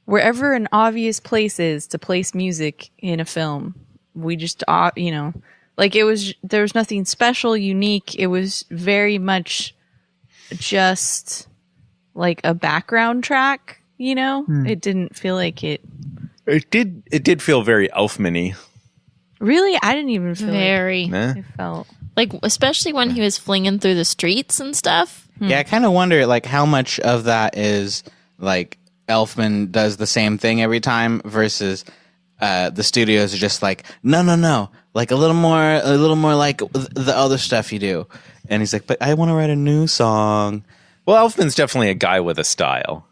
wherever an obvious place is to place music in a film, we just, you know, like there was nothing special, unique. It was very much just like a background track, you know? It didn't feel like it. It did feel very Elfman-y. Really? I didn't even feel Very. Nah. like it felt. Like, especially when he was flinging through the streets and stuff. Yeah, I kind of wonder like how much of that is like Elfman does the same thing every time versus the studios are just like no, like a little more like the other stuff you do. And he's like, but I want to write a new song. Well, Elfman's definitely a guy with a style.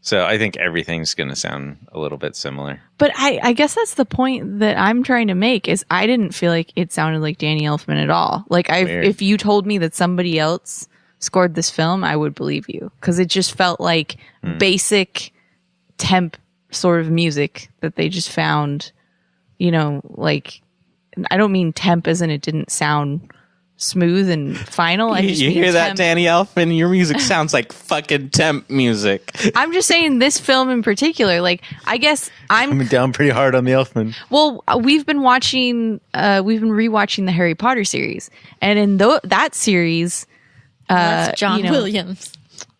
So I think everything's going to sound a little bit similar. But I guess that's the point that I'm trying to make is I didn't feel like it sounded like Danny Elfman at all. Like Weird. if you told me that somebody else scored this film, I would believe you because it just felt like basic temp sort of music that they just found, you know, like I don't mean temp as in it didn't sound smooth and final. I just You mean hear that, temp. Danny Elfman? Your music sounds like fucking temp music. I'm just saying this film in particular, like I guess I'm down pretty hard on the Elfman. Well, we've been rewatching the Harry Potter series, and in that series, That's John you know, Williams.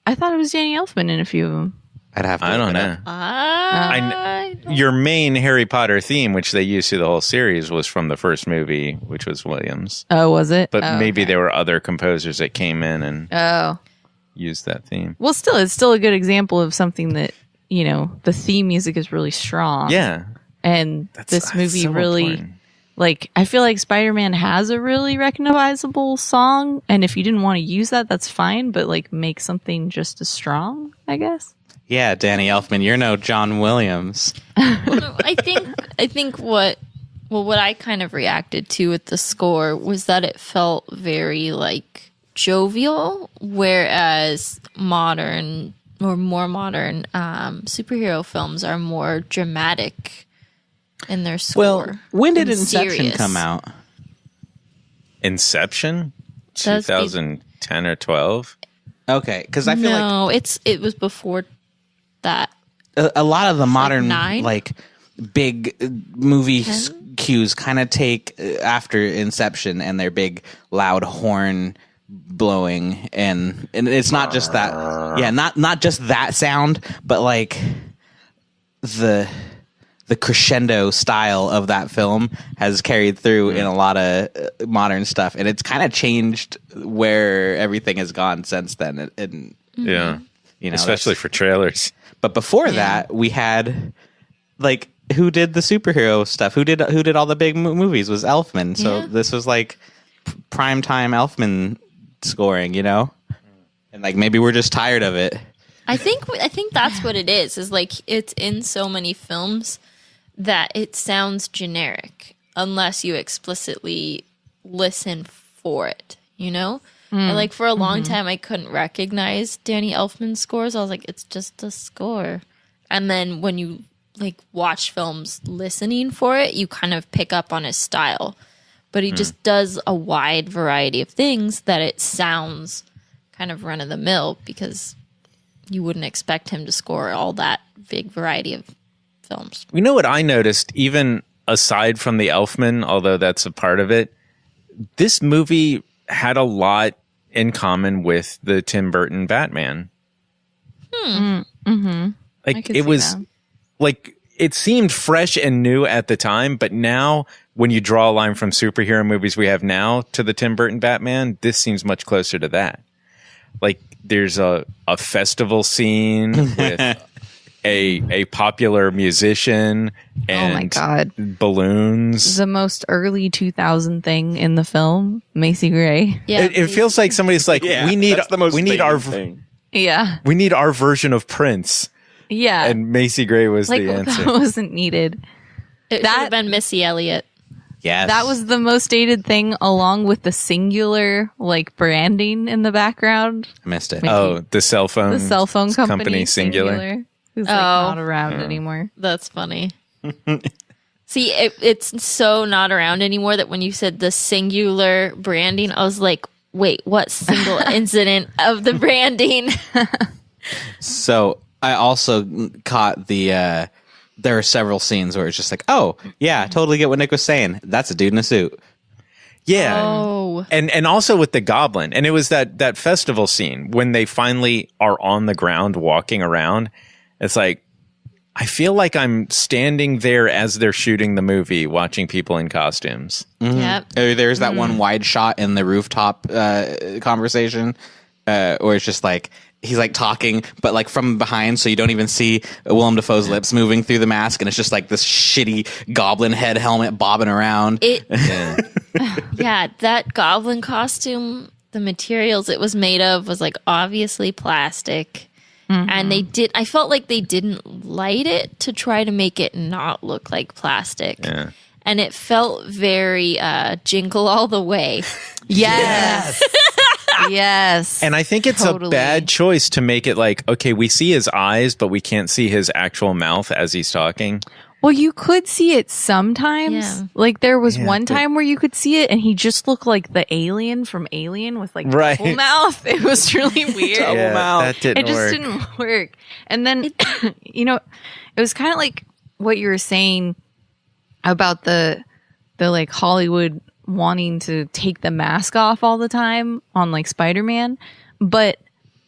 I thought it was Danny Elfman in a few of them. I'd have to I don't look it know. up. Your main Harry Potter theme, which they used through the whole series, was from the first movie, which was Williams. Oh, was it? But Oh, maybe okay. there were other composers that came in and Oh, used that theme. well, still, it's still a good example of something that you know the theme music is really strong. Yeah. and That's this movie so really. important. Like, I feel like Spider-Man has a really recognizable song, and if you didn't want to use that, that's fine, but, like, make something just as strong, I guess. Yeah, Danny Elfman, you're no John Williams. No, I think what I kind of reacted to with the score was that it felt very like jovial, whereas more modern superhero films are more dramatic in their score. Well, when did and Inception serious. come out? Inception? Does be- 2010 or 12? Okay, because I feel like No, it was before that. a lot of the modern 9? like big movie cues kind of take after Inception and their big loud horn blowing and it's not just that not just that sound but like the crescendo style of that film has carried through in a lot of modern stuff and it's kind of changed where everything has gone since then and Yeah. you know Especially that's- for trailers. but before that, we had like who did the superhero stuff? Who did all the big movies? Was Elfman. So Yeah. this was like prime time Elfman scoring, you know? And like maybe we're just tired of it. I think that's what it is like it's in so many films that it sounds generic unless you explicitly listen for it, you know? And like for a long time I couldn't recognize Danny Elfman's scores. I was like, it's just a score. And then when you like watch films listening for it, you kind of pick up on his style. But he just does a wide variety of things that it sounds kind of run of the mill because you wouldn't expect him to score all that big variety of films. You know what I noticed, even aside from the Elfman, although that's a part of it, this movie had a lot in common with the Tim Burton Batman. I Like could it see was that. like it seemed fresh and new at the time, but now when you draw a line from superhero movies we have now to the Tim Burton Batman, this seems much closer to that. Like there's a festival scene with a popular musician and Oh my God. balloons. The most early 2000 thing in the film, Macy Gray. Yeah, It feels like somebody's like, we need that's the most we need thing our thing. Yeah. We need our version of Prince. Yeah. And Macy Gray was like, the answer. that wasn't needed. It should have been Missy Elliott. Yes. That was the most dated thing, along with the singular, like, branding in the background. I missed it. Oh, the cell phone. The cell phone company Singular. who's like, not around anymore. That's funny. See, it's so not around anymore that when you said the singular branding, I was like, wait, what single incident of the branding? So I also caught the there are several scenes where it's just like, oh yeah, totally get what Nick was saying. That's a dude in a suit. Yeah. Oh. And also with the goblin. And it was that festival scene when they finally are on the ground walking around. It's like, I feel like I'm standing there as they're shooting the movie, watching people in costumes. Yep. There's that one wide shot in the rooftop conversation where it's just like he's like talking, but like from behind, so you don't even see Willem Dafoe's lips moving through the mask, and it's just like this shitty goblin head helmet bobbing around. Yeah, that goblin costume, the materials it was made of was like obviously plastic. And I felt like they didn't light it to try to make it not look like plastic. Yeah. And it felt very Jingle All the Way. Yes. Yes. And I think it's a bad choice to make it like, okay, we see his eyes, but we can't see his actual mouth as he's talking. Well, you could see it sometimes. Yeah. Like there was one time where you could see it and he just looked like the alien from Alien with like double mouth. It was really weird. Double mouth. That didn't it just work. didn't work. And then, it was kind of like what you were saying about the like Hollywood wanting to take the mask off all the time on like Spider-Man. But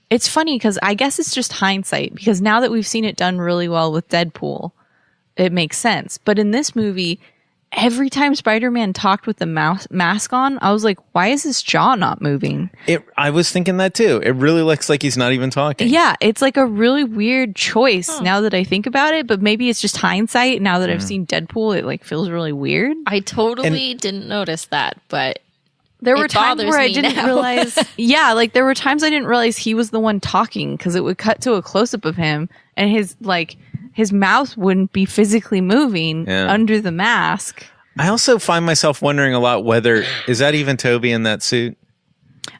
it's funny because I guess it's just hindsight, because now that we've seen it done really well with Deadpool, it makes sense. But in this movie, every time Spider-Man talked with the mask on, I was like, why is his jaw not moving? I was thinking that too. It really looks like he's not even talking. Yeah, it's like a really weird choice now that I think about it, but maybe it's just hindsight. Now that I've seen Deadpool, it like feels really weird. I totally didn't notice that, but there were times bothers where I me didn't now. realize. Yeah, like there were times I didn't realize he was the one talking, because it would cut to a close-up of him and his mouth wouldn't be physically moving under the mask. I also find myself wondering a lot whether, is that even Toby in that suit?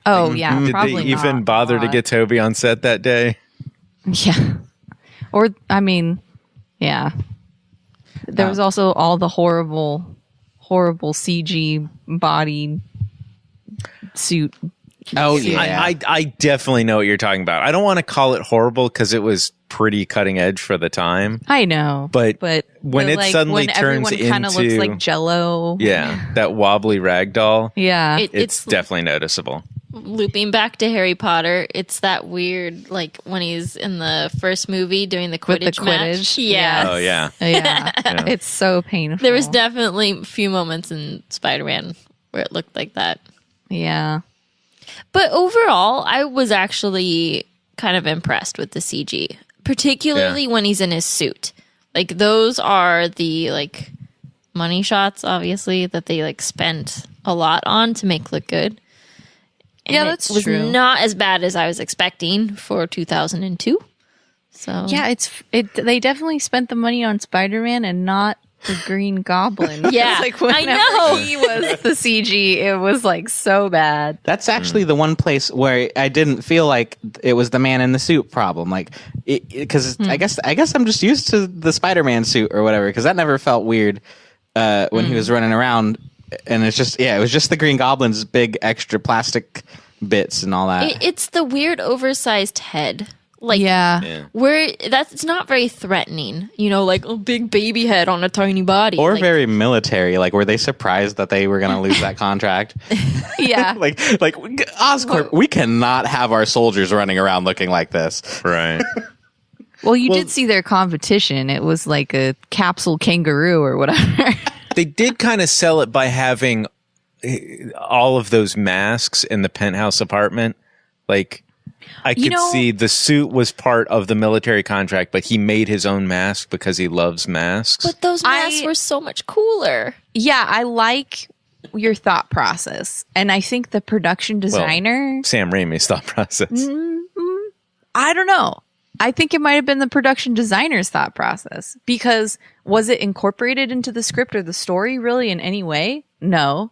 Oh, yeah, Did probably they even not bother to get Toby on set that day? Yeah. Or, I mean, yeah. There was also all the horrible CG body suit. Oh, yeah. I definitely know what you're talking about. I don't want to call it horrible because it was pretty cutting edge for the time. I know. But when it suddenly when turns everyone kind of looks like Jell-O. Yeah, that wobbly rag doll. Yeah. It's definitely noticeable. Looping back to Harry Potter, it's that weird, like when he's in the first movie doing the Quidditch, With the match. Quidditch. Yeah. Oh, yeah. Yeah. It's so painful. There was definitely a few moments in Spider-Man where it looked like that. Yeah. But overall, I was actually kind of impressed with the CG, particularly when he's in his suit. Like those are the like money shots, obviously, that they like spent a lot on to make look good. And yeah, that's it true. was not as bad as I was expecting for 2002. So yeah, they definitely spent the money on Spider-Man and not the Green Goblin. Yeah, like whenever I know. he was the CG, it was like so bad. That's actually the one place where I didn't feel like it was the man in the suit problem. Like, because I guess I'm just used to the Spider-Man suit or whatever. Because that never felt weird when he was running around, and it's just it was just the Green Goblin's big extra plastic bits and all that. It's the weird oversized head. Like, Yeah. where that's not very threatening, like a big baby head on a tiny body. Or like, very military. Like, were they surprised that they were going to lose that contract? Yeah. like Oscorp, we cannot have our soldiers running around looking like this. Right. Well, you did see their competition. It was like a capsule kangaroo or whatever. They did kind of sell it by having all of those masks in the penthouse apartment. Like, I could see the suit was part of the military contract, but he made his own mask because he loves masks. But those masks were so much cooler. Yeah, I like your thought process. And I think the production designer... Sam Raimi's thought process. I don't know. I think it might have been the production designer's thought process, because was it incorporated into the script or the story really in any way? No.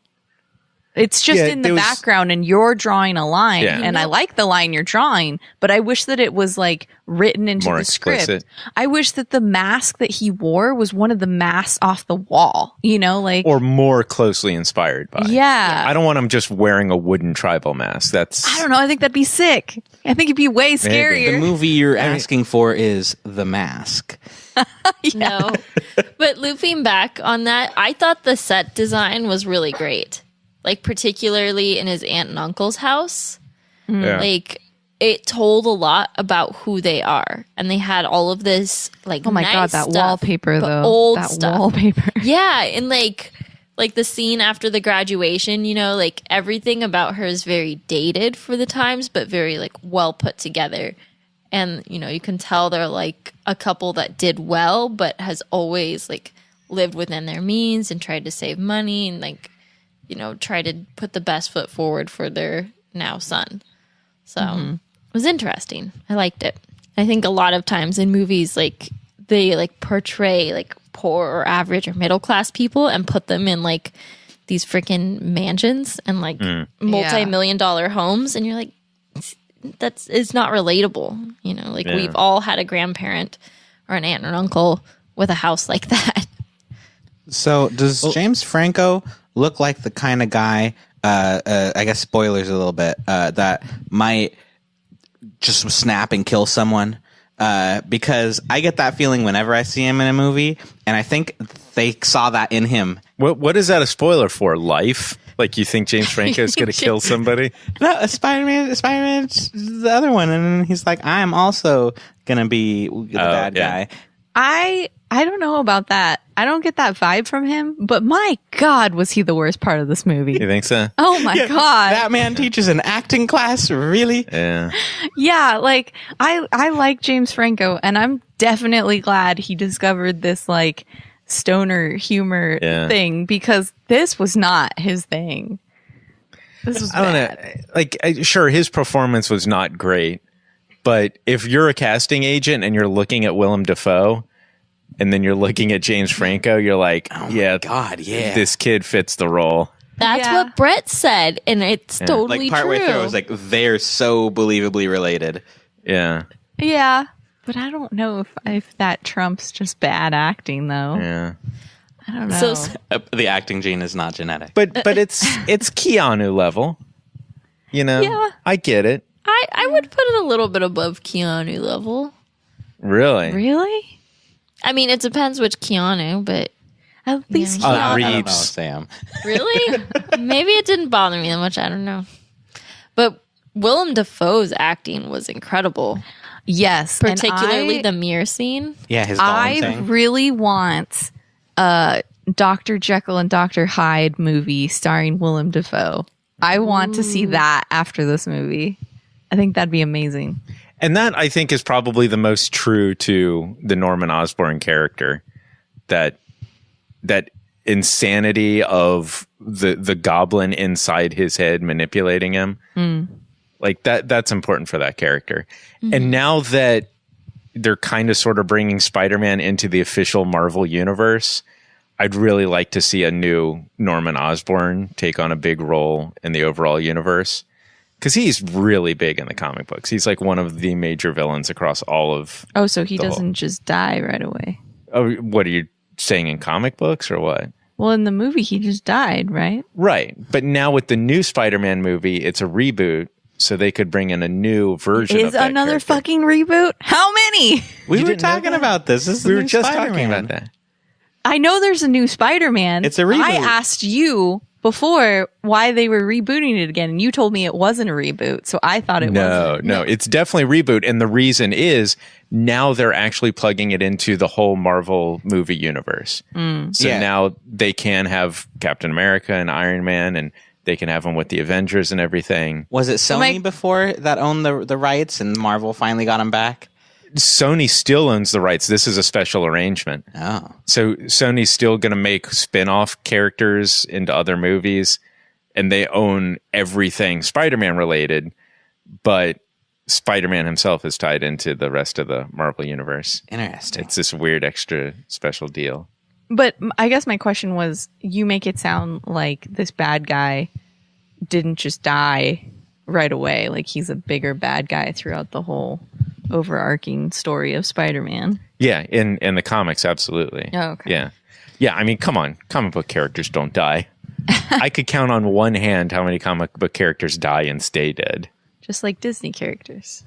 It's just in the background and you're drawing a line. Yeah. And I like the line you're drawing, but I wish that it was like written into More the script. explicit. I wish that the mask that he wore was one of the masks off the wall, you know, like, Or more closely inspired by. yeah. I don't want him just wearing a wooden tribal mask. That's I don't know. I think that'd be sick. I think it'd be way scarier. The movie you're asking for is The Mask. No. But looping back on that, I thought the set design was really great. Like, particularly in his aunt and uncle's house. Yeah. Like, it told a lot about who they are. And they had all of this, like, Oh my nice God, that stuff, wallpaper but though. old that stuff. wallpaper. Yeah, and like the scene after the graduation, you know, like everything about her is very dated for the times, but very like well put together. And, you know, you can tell they're like a couple that did well, but has always like lived within their means and tried to save money and like, you know, try to put the best foot forward for their now son. So it was interesting. I liked it. I think a lot of times in movies, like they like portray like poor or average or middle class people and put them in like these freaking mansions and like multi-million-dollar homes, and you're like, it's not relatable. You know, like we've all had a grandparent or an aunt or an uncle with a house like that. So does James Franco look like the kind of guy, I guess spoilers a little bit, that might just snap and kill someone? Because I get that feeling whenever I see him in a movie, and I think they saw that in him. What is that a spoiler for? Life? Like you think James Franco is going to kill somebody? No, Spider-Man's the other one, and then he's like, I'm also going to be the bad guy. I don't know about that. I don't get that vibe from him, but my God, was he the worst part of this movie? You think so? Oh my God. That man teaches an acting class, really? Yeah. Yeah, like I like James Franco, and I'm definitely glad he discovered this like stoner humor thing, because this was not his thing. This was I don't know. Like, sure, his performance was not great, but if you're a casting agent and you're looking at Willem Dafoe, and then you're looking at James Franco, you're like, God, yeah. this kid fits the role. That's what Bret said, and it's totally Like partway true. through, I was like, they're so believably related. Yeah. Yeah, but I don't know if that trumps just bad acting, though. Yeah. I don't know. So The acting gene is not genetic. But it's Keanu level. You know? Yeah. I get it. I would put it a little bit above Keanu level. Really? Really? I mean, it depends which Keanu, but At least Yeah. Keanu. I don't know, Reeves. Sam. really? Maybe it didn't bother me that much. I don't know. But Willem Dafoe's acting was incredible, Yes, and particularly I- the mirror scene. Yeah, his I Gollum thing. really want a Dr. Jekyll and Dr. Hyde movie starring Willem Dafoe. I want to see that after this movie. I think that'd be amazing. And that, I think, is probably the most true to the Norman Osborn character. That insanity of the goblin inside his head manipulating him. Like that's important for that character. And now that they're kind of sort of bringing Spider-Man into the official Marvel universe, I'd really like to see a new Norman Osborn take on a big role in the overall universe. Because he's really big in the comic books. He's like one of the major villains across all of... Oh, so he The whole- doesn't just die right away. Oh, what are you saying, in comic books or what? Well, in the movie, he just died, right? Right. But now with the new Spider-Man movie, it's a reboot. So they could bring in a new version of Is that another character. fucking reboot? How many? We You were didn't know talking that? about this. This is We the were new just Spider-Man. talking about that. I know there's a new Spider-Man. It's a reboot. I asked you before why they were rebooting it again, and you told me it wasn't a reboot, so I thought it was. No, it's definitely a reboot. And the reason is now they're actually plugging it into the whole Marvel movie universe. So Yeah. now they can have Captain America and Iron Man, and they can have them with the Avengers and everything. Was it Sony my- before that owned the rights and Marvel finally got them back? Sony still owns the rights. This is a special arrangement. Oh. So Sony's still going to make spin-off characters into other movies, and they own everything Spider-Man related, but Spider-Man himself is tied into the rest of the Marvel universe. Interesting. It's this weird extra special deal. But I guess my question was, you make it sound like this bad guy didn't just die right away. Like he's a bigger bad guy throughout the whole overarching story of Spider-Man. Yeah, in the comics, absolutely. Oh, okay. Yeah. Yeah, I mean, come on. Comic book characters don't die. I could count on one hand how many comic book characters die and stay dead. Just like Disney characters.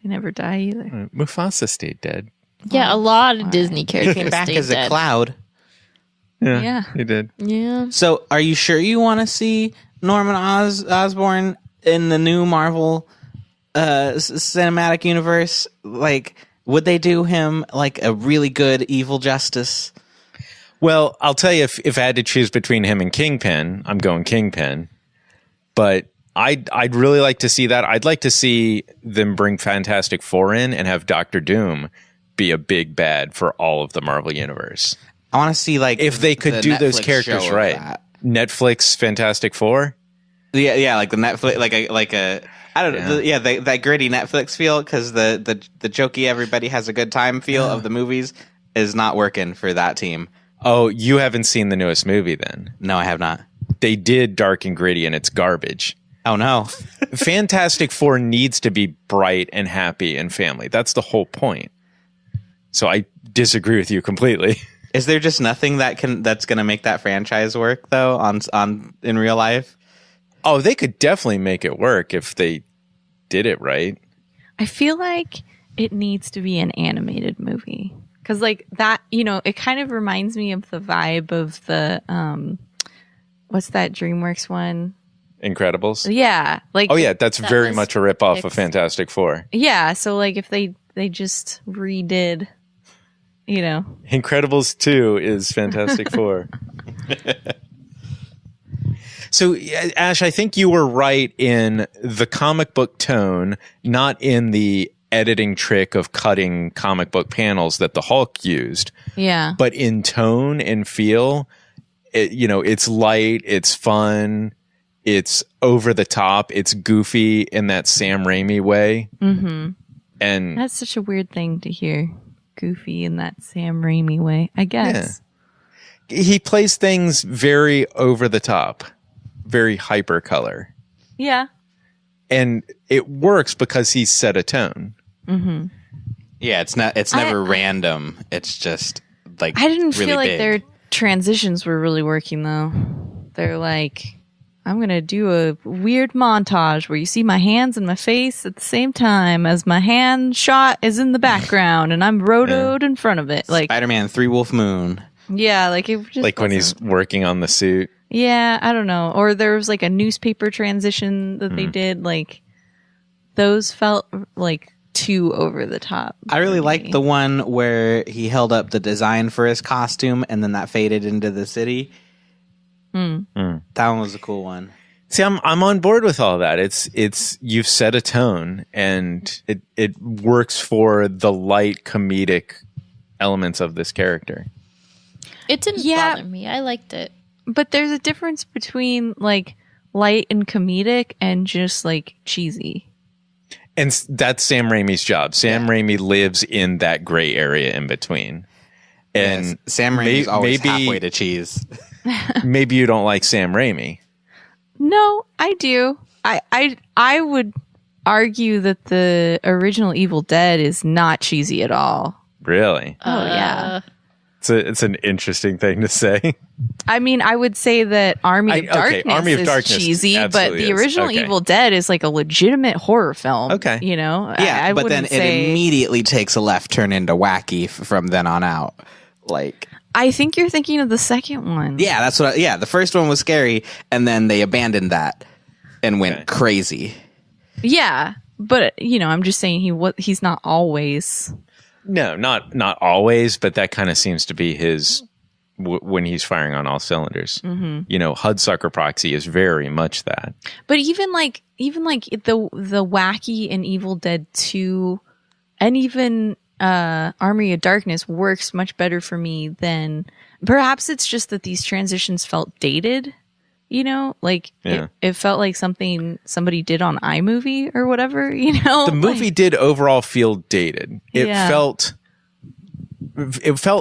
They never die either. Mufasa stayed dead. Yeah, a lot of Disney characters Came back stayed as dead. a cloud. Yeah. He did. Yeah. So, are you sure you want to see Norman Osborn in the new Marvel cinematic universe? Like, would they do him like a really good evil Justice? Well, I'll tell you, if I had to choose between him and Kingpin, I'm going Kingpin. But I'd really like to see that. I'd like to see them bring Fantastic Four in and have Doctor Doom be a big bad for all of the Marvel universe. I want to see like If they could the do those Netflix characters show of right. that. Netflix Fantastic Four? Yeah, like the Netflix, like a. I don't know. That gritty Netflix feel, because the jokey everybody has a good time feel of the movies is not working for that team. Oh, you haven't seen the newest movie then? No, I have not. They did Dark and Gritty and it's garbage. Oh no. Fantastic Four needs to be bright and happy and family. That's the whole point. So I disagree with you completely. Is there just nothing that's going to make that franchise work though on in real life? Oh, they could definitely make it work if they did it right. I feel like it needs to be an animated movie. Because, like, that, it kind of reminds me of the vibe of the, what's that DreamWorks one? Incredibles? Yeah. Like, Oh, yeah, that's That very was much a ripoff of Pix- Fantastic Four. yeah. So, like, if they just redid, Incredibles 2 is Fantastic Four. So, Ash, I think you were right in the comic book tone, not in the editing trick of cutting comic book panels that the Hulk used, yeah. but in tone and feel, it's light, it's fun, it's over the top, it's goofy in that Sam Raimi way. Mm-hmm. And That's such a weird thing to hear. Goofy in that Sam Raimi way, I guess. he plays things very over the top, very hyper color. Yeah. And it works because he's set a tone. Mm-hmm. Yeah, it's never random. It's just like I didn't really feel like big. their transitions were really working, though. They're like, I'm going to do a weird montage where you see my hands and my face at the same time as my hand shot is in the background and I'm rotoed in front of it. Like, Spider-Man 3 Wolf Moon. yeah, like it just Like when wasn't- he's working on the suit. Yeah, I don't know. Or there was like a newspaper transition that they did. Like, those felt like too over the top. I really for me. liked the one where he held up the design for his costume and then that faded into the city. That one was a cool one. See, I'm on board with all that. It's you've set a tone and it works for the light comedic elements of this character. It didn't Yeah. bother me. I liked it. But there's a difference between like light and comedic and just like cheesy. And that's Sam Raimi's job. Sam Raimi lives in that gray area in between. And Yes, Sam Raimi's always maybe- halfway to cheese. maybe you don't like Sam Raimi. No, I do. I would argue that the original Evil Dead is not cheesy at all. Really? Oh yeah. It's an interesting thing to say. I mean, I would say that Army of Darkness Army of is Darkness cheesy, but absolutely the is. original Okay. Evil Dead is like a legitimate horror film. Okay. Yeah, I but then wouldn't it say. immediately takes a left turn into wacky from then on out. Like, I think you're thinking of the second one. yeah, that's what. The first one was scary, and then they abandoned that and went crazy. Yeah, but I'm just saying he's not always. No, not always, but that kind of seems to be his when he's firing on all cylinders. Mm-hmm. Hudsucker Proxy is very much that. But even like the wacky and Evil Dead 2 and even Army of Darkness works much better for me than perhaps it's just that these transitions felt dated you know, like Yeah. it felt like something somebody did on iMovie or whatever, you know. The movie did overall feel dated. It Yeah. felt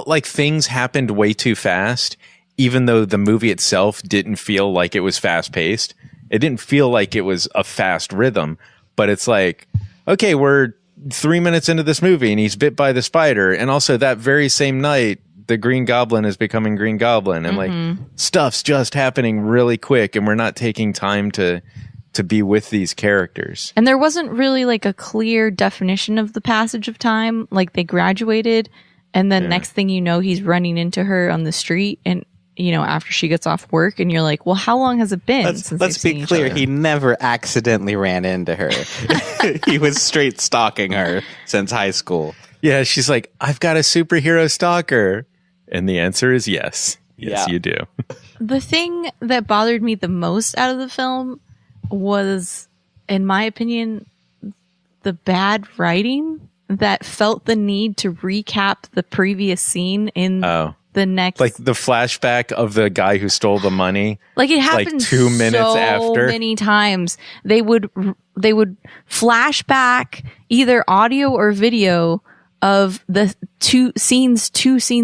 like things happened way too fast, even though the movie itself didn't feel like it was fast paced. It didn't feel like it was a fast rhythm, but it's like, okay, we're 3 minutes into this movie and he's bit by the spider. And also that very same night, the Green Goblin is becoming Green Goblin, and like stuff's just happening really quick, and we're not taking time to be with these characters. And there wasn't really like a clear definition of the passage of time. Like they graduated, and then next thing you know, he's running into her on the street, and you know, after she gets off work, and you're like, well, how long has it been? since Let's they've be seen each clear. other? He never accidentally ran into her. He was straight stalking her since high school. Yeah, she's like, I've got a superhero stalker. And the answer is yes. Yes, Yeah. you do. The thing that bothered me the most out of the film was, in my opinion, the bad writing that felt the need to recap the previous scene in the next. Like the flashback of the guy who stole the money. Like it happened 2 minutes so after. many times. They would flash back either audio or video of the two scenes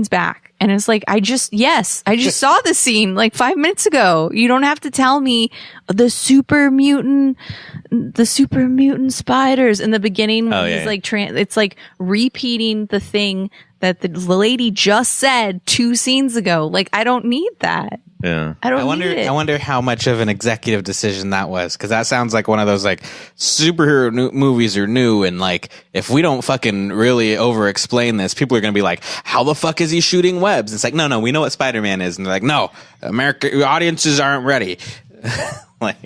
back. And it's like, I just saw the scene like 5 minutes ago. You don't have to tell me the super mutant spiders in the beginning. When he's like, it's like repeating the thing that the lady just said 2 scenes ago. Like, I don't need that. Yeah. I don't need it. I wonder how much of an executive decision that was, because that sounds like one of those like superhero movies are new, and like if we don't fucking really over explain this, people are gonna be like, how the fuck is he shooting webs? It's like, no, we know what Spider-Man is, and they're like, no, America audiences aren't ready. Like,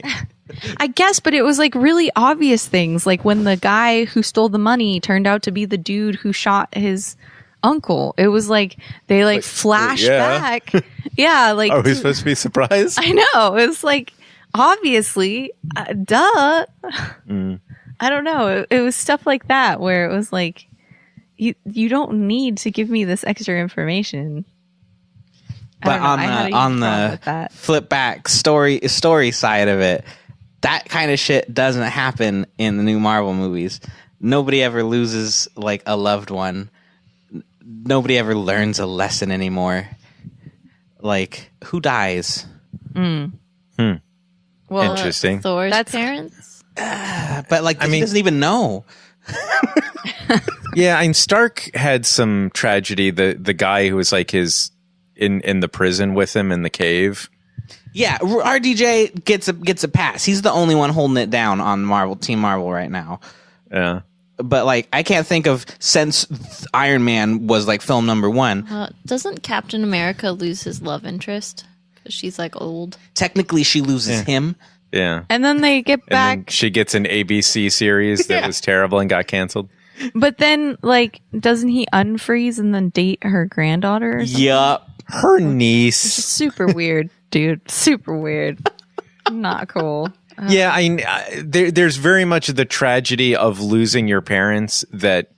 I guess, but it was like really obvious things, like when the guy who stole the money turned out to be the dude who shot his uncle. It was like they like flash back. Yeah, like Are we supposed to be surprised? I know. It was like obviously, duh. I don't know. It was stuff like that where it was like you don't need to give me this extra information. but on the flip back story side of it, that kind of shit doesn't happen in the new Marvel movies. Nobody ever loses like a loved one. Nobody ever learns a lesson anymore. Like, who dies? Well, Interesting. Thor's That's- parents. But like, he doesn't even know. Yeah, and Stark had some tragedy. The guy who was like his in the prison with him in the cave. Yeah, RDJ gets a pass. He's the only one holding it down on Team Marvel right now. Yeah. But like, I can't think of since Iron Man was like film number 1. Doesn't Captain America lose his love interest because she's like old? Technically, she loses him. Yeah. and then they get And then back, she gets an ABC series that was terrible and got canceled. but then like, doesn't he unfreeze and then date her granddaughter? Or something? Yup. Her niece. Super weird, dude. Super weird. Not cool. Yeah, there's very much of the tragedy of losing your parents that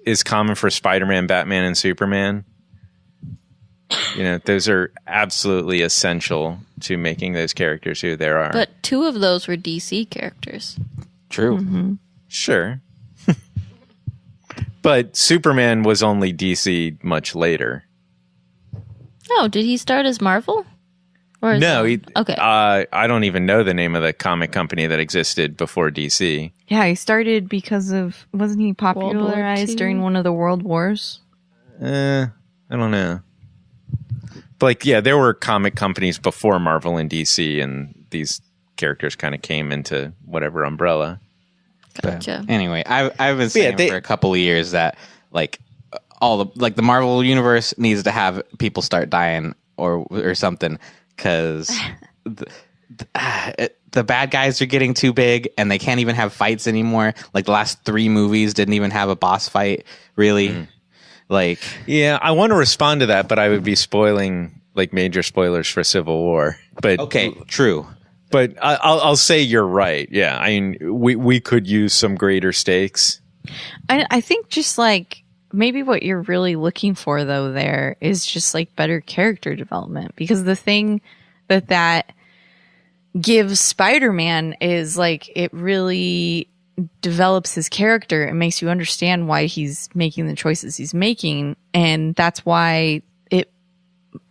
is common for Spider-Man, Batman, and Superman. You know, those are absolutely essential to making those characters who they are. But 2 of those were DC characters. True. Sure. But Superman was only DC much later. Oh, did he start as Marvel? Or is No, okay. I don't even know the name of the comic company that existed before DC. Yeah, he started because of, wasn't he War popularized II? during one of the world wars? I don't know. But like, yeah, there were comic companies before Marvel and DC, and these characters kind of came into whatever umbrella. Gotcha. Anyway, I've been saying for a couple of years that like the Marvel universe needs to have people start dying or something, because the bad guys are getting too big and they can't even have fights anymore. Like the last 3 movies didn't even have a boss fight, really. Like, Yeah, I want to respond to that, but I would be spoiling like major spoilers for Civil War. But okay, true. But I'll say you're right. Yeah, I mean, we could use some greater stakes. I think just like maybe what you're really looking for though there is just like better character development, because the thing that gives Spider-Man is like it really develops his character. It makes you understand why he's making the choices he's making, and that's why it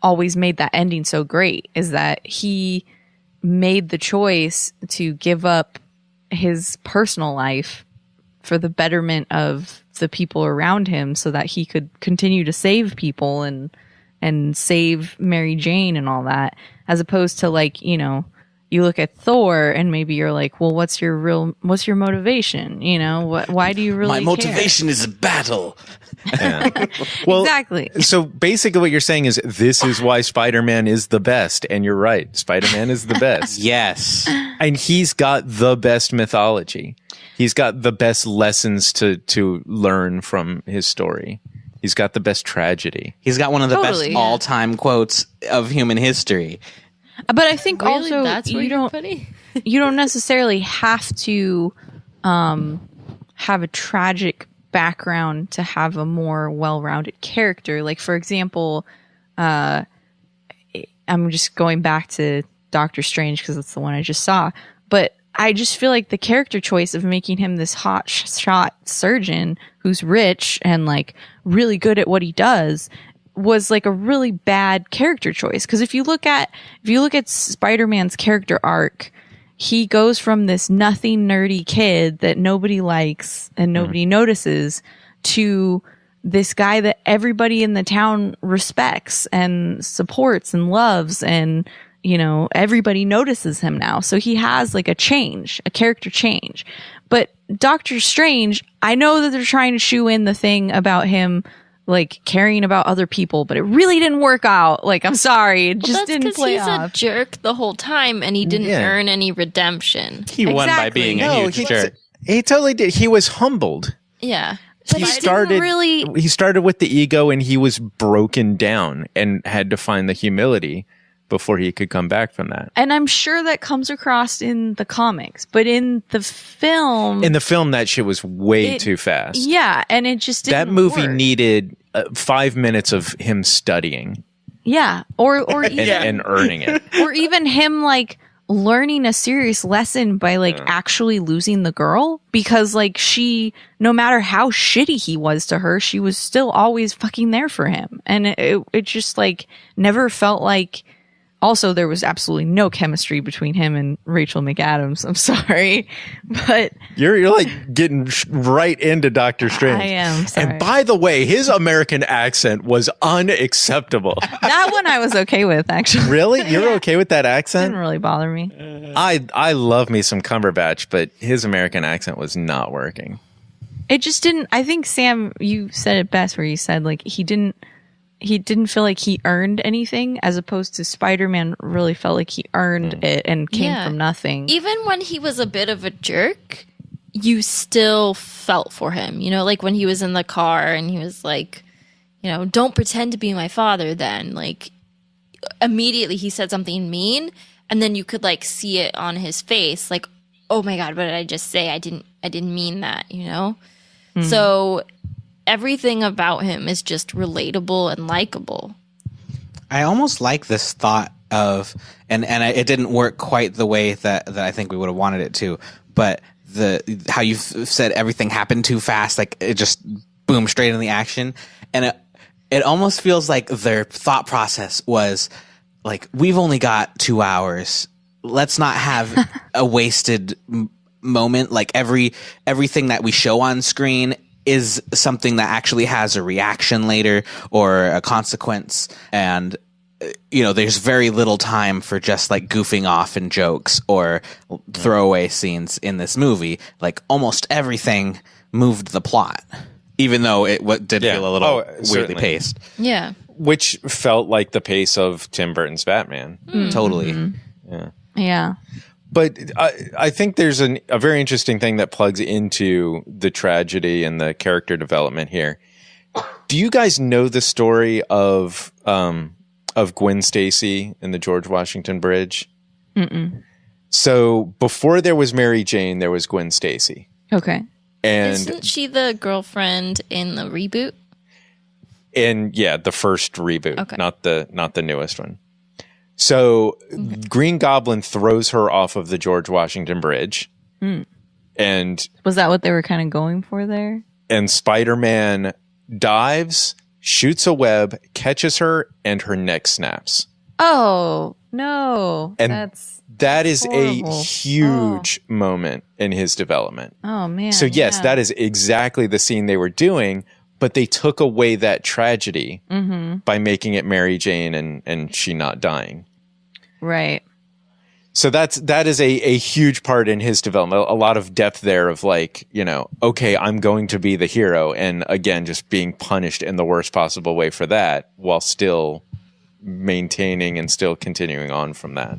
always made that ending so great, is that he made the choice to give up his personal life for the betterment of the people around him so that he could continue to save people and save Mary Jane and all that, as opposed to like, you know, you look at Thor and maybe you're like, well, what's your motivation? You know, why do you really My motivation is a battle. Yeah. Well, Exactly. So basically what you're saying is this is why Spider-Man is the best. And you're right. Spider-Man is the best. Yes. And he's got the best mythology. He's got the best lessons to learn from his story. He's got the best tragedy. He's got one of the Totally, best yeah. all-time quotes of human history. But I think Really? also That's where you you're don't putting? you don't necessarily have to have a tragic background to have a more well-rounded character. Like, for example, I'm just going back to Doctor Strange because that's the one I just saw. But I just feel like the character choice of making him this hot shot surgeon who's rich and like really good at what he does was like a really bad character choice. Because if you look at Spider-Man's character arc, he goes from this nothing nerdy kid that nobody likes and nobody notices to this guy that everybody in the town respects and supports and loves, and you know, everybody notices him now. So he has like a character change. But Doctor Strange, I know that they're trying to shoe in the thing about him like caring about other people, but it really didn't work out. Like, I'm sorry, it just didn't play he's off. a jerk the whole time, and he didn't Yeah. earn any redemption. He won by Exactly. being a No, huge jerk. he totally did. He was humbled. Yeah. But He I didn't started really. he started with the ego, and he was broken down and had to find the humility before he could come back from that. And I'm sure that comes across in the comics, but in the film, In the film, that shit was way It- too fast. yeah, and it just didn't That movie work. needed 5 minutes of him studying yeah, or even and earning it. or even him like learning a serious lesson by like actually losing the girl, because like she, no matter how shitty he was to her, she was still always fucking there for him, and it just like never felt like. Also, there was absolutely no chemistry between him and Rachel McAdams. I'm sorry, but You're like getting right into Doctor Strange. I am sorry. And by the way, his American accent was unacceptable. That one I was okay with, actually. Really? You're okay with that Didn't accent? really bother me. I love me some Cumberbatch, but his American accent was not working. It just didn't. I think Sam, you said it best, where you said like he didn't feel like he earned anything, as opposed to Spider-Man really felt like he earned it and came Yeah. from nothing. Even when he was a bit of a jerk, you still felt for him. You know, like when he was in the car and he was like, you know, don't pretend to be my father then. Like, immediately he said something mean, and then you could like see it on his face, like, oh my God, what did I just say? I didn't mean that, you know? So everything about him is just relatable and likable. I almost like this thought of, and it didn't work quite the way that I think we would have wanted it to, but how you've said everything happened too fast, like it just boom straight in the action, and it almost feels like their thought process was like, we've only got 2 hours, let's not have a wasted moment. Like everything that we show on screen is something that actually has a reaction later or a consequence. And, you know, there's very little time for just like goofing off and jokes or throwaway scenes in this movie. Like almost everything moved the plot, even though it did Yeah. feel a little Oh, weirdly certainly. paced. Yeah. Which felt like the pace of Tim Burton's Batman. Totally. Yeah. But I think there's a very interesting thing that plugs into the tragedy and the character development here. Do you guys know the story of Gwen Stacy and the George Washington Bridge? Mm-mm. So before there was Mary Jane, there was Gwen Stacy. Okay. And Isn't she the girlfriend in the reboot? yeah, the first reboot, Okay. not the newest one. So Green Goblin throws her off of the George Washington Bridge. And Was that what they were kind of going for there? and Spider-Man dives, shoots a web, catches her, and her neck snaps. Oh, no. And that is horrible. a huge moment in his development. Oh, man. So yes, yeah. that is exactly the scene they were doing, but they took away that tragedy by making it Mary Jane and she not dying. Right. So that is a huge part in his development. A lot of depth there of like, you know, okay, I'm going to be the hero. And again, just being punished in the worst possible way for that while still maintaining and still continuing on from that.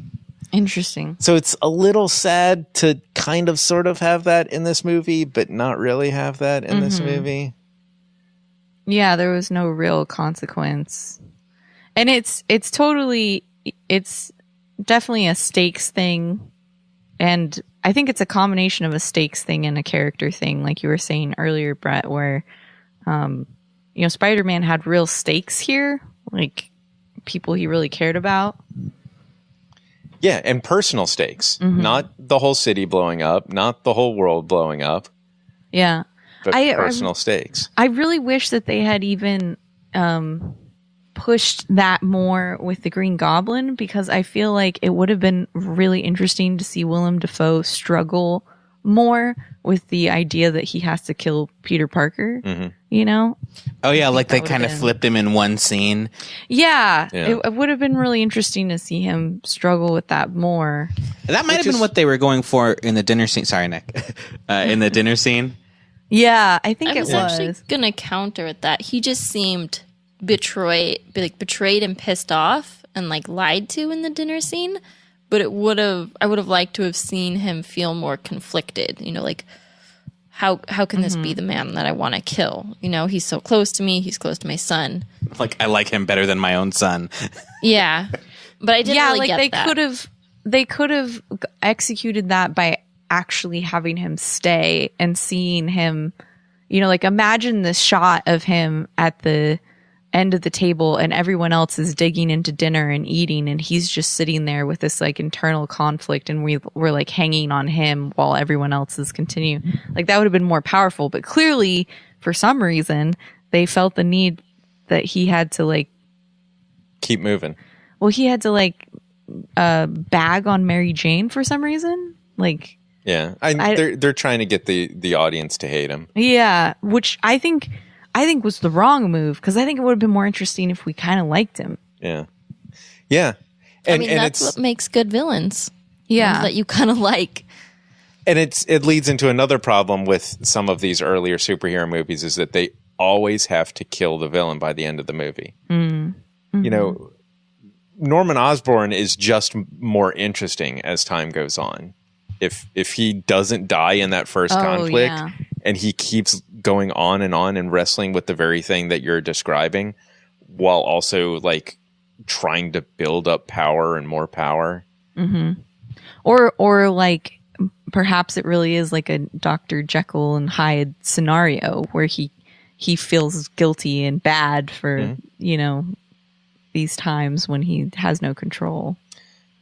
Interesting. So it's a little sad to kind of sort of have that in this movie, but not really have that in this movie. Yeah, there was no real consequence. And it's definitely a stakes thing. And I think it's a combination of a stakes thing and a character thing, like you were saying earlier, Bret, where, Spider-Man had real stakes here, like people he really cared about. Yeah, and personal stakes. Not the whole city blowing up, not the whole world blowing up, Yeah. but personal stakes. I really wish that they had even pushed that more with the Green Goblin, because I feel like it would have been really interesting to see Willem Dafoe struggle more with the idea that he has to kill Peter Parker, you know? Oh yeah, like they that kind of would've been- flipped him in one scene. Yeah. Yeah. It would have been really interesting to see him struggle with that more. That might have been what they were going for in the dinner scene. Sorry, Nick. In the dinner scene. Yeah, I think I was it was. actually gonna counter with that. He just seemed betrayed and pissed off and like lied to in the dinner scene. But I would have liked to have seen him feel more conflicted. You know, like how can this be the man that I want to kill? You know, he's so close to me. He's close to my son. Like I like him better than my own son. Yeah, but I didn't really like get that. they could have executed that by actually having him stay and seeing him, like imagine this shot of him at the end of the table and everyone else is digging into dinner and eating and he's just sitting there with this like internal conflict and we're like hanging on him while everyone else is continuing. Like that would have been more powerful, but clearly for some reason they felt the need that he had to like Keep moving. well he had to like bag on Mary Jane for some reason. Like Yeah, they're trying to get the audience to hate him. yeah, which I think was the wrong move, because I think it would have been more interesting if we kind of liked him. Yeah, yeah, and that's it's what makes good villains. Yeah. Ones that you kind of like. and it leads into another problem with some of these earlier superhero movies is that they always have to kill the villain by the end of the movie. You know, Norman Osborn is just more interesting as time goes on. If he doesn't die in that first conflict yeah. and he keeps going on and wrestling with the very thing that you're describing while also like trying to build up power and more power. Or like perhaps it really is like a Dr. Jekyll and Hyde scenario where he feels guilty and bad for, these times when he has no control.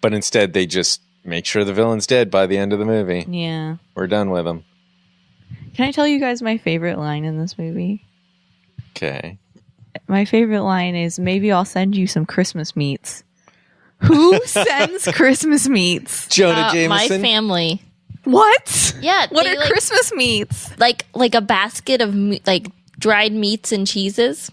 But instead they just make sure the villain's dead by the end of the movie. Yeah. We're done with him. Can I tell you guys my favorite line in this movie? Okay. My favorite line is, maybe I'll send you some Christmas meats. Who sends Christmas meats? Jonah My Jameson. family. What? Yeah. What they, are like, Christmas meats? like a basket of like dried meats and cheeses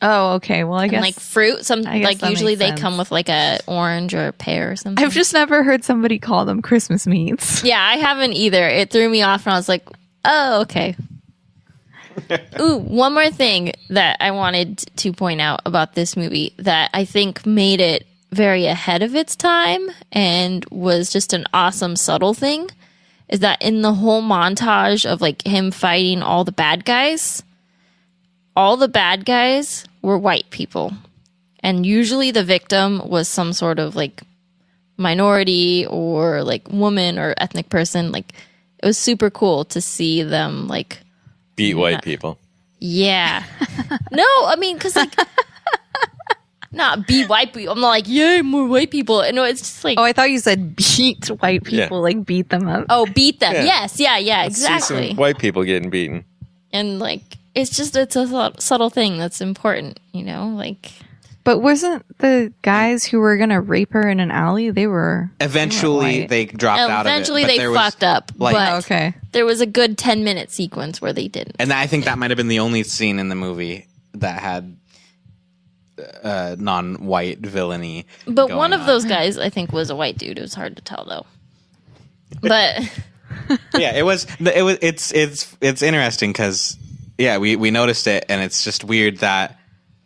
Oh, okay. Well, I and guess like fruit. Some I guess like that usually makes they sense. come with like a orange or a pear or something. I've just never heard somebody call them Christmas meats. Yeah, I haven't either. It threw me off, and I was like, "Oh, okay." Ooh, one more thing that I wanted to point out about this movie that I think made it very ahead of its time and was just an awesome subtle thing is that in the whole montage of like him fighting all the bad guys were white people. And usually the victim was some sort of like minority or like woman or ethnic person. Like it was super cool to see them like Beat white people. yeah. No, I mean, because like not be white people. I'm not like, yay, more white people. No, it's just like, Oh, I thought you said beat white people, Yeah. like beat them up. beat them. Yeah. Yes, yeah, Let's see exactly. some white people getting beaten. And like, it's a subtle thing that's important, you know? Like, But wasn't the guys who were gonna rape her in an alley? They were Eventually, white. they dropped out eventually of it. they fucked up. like- but Oh, okay. there was a good 10-minute sequence where they didn't. And I think that might have been the only scene in the movie that had non-white villainy. But going one of on. those guys, I think, was a white dude. It was hard to tell, though. But Yeah, it's interesting because we noticed it, and it's just weird that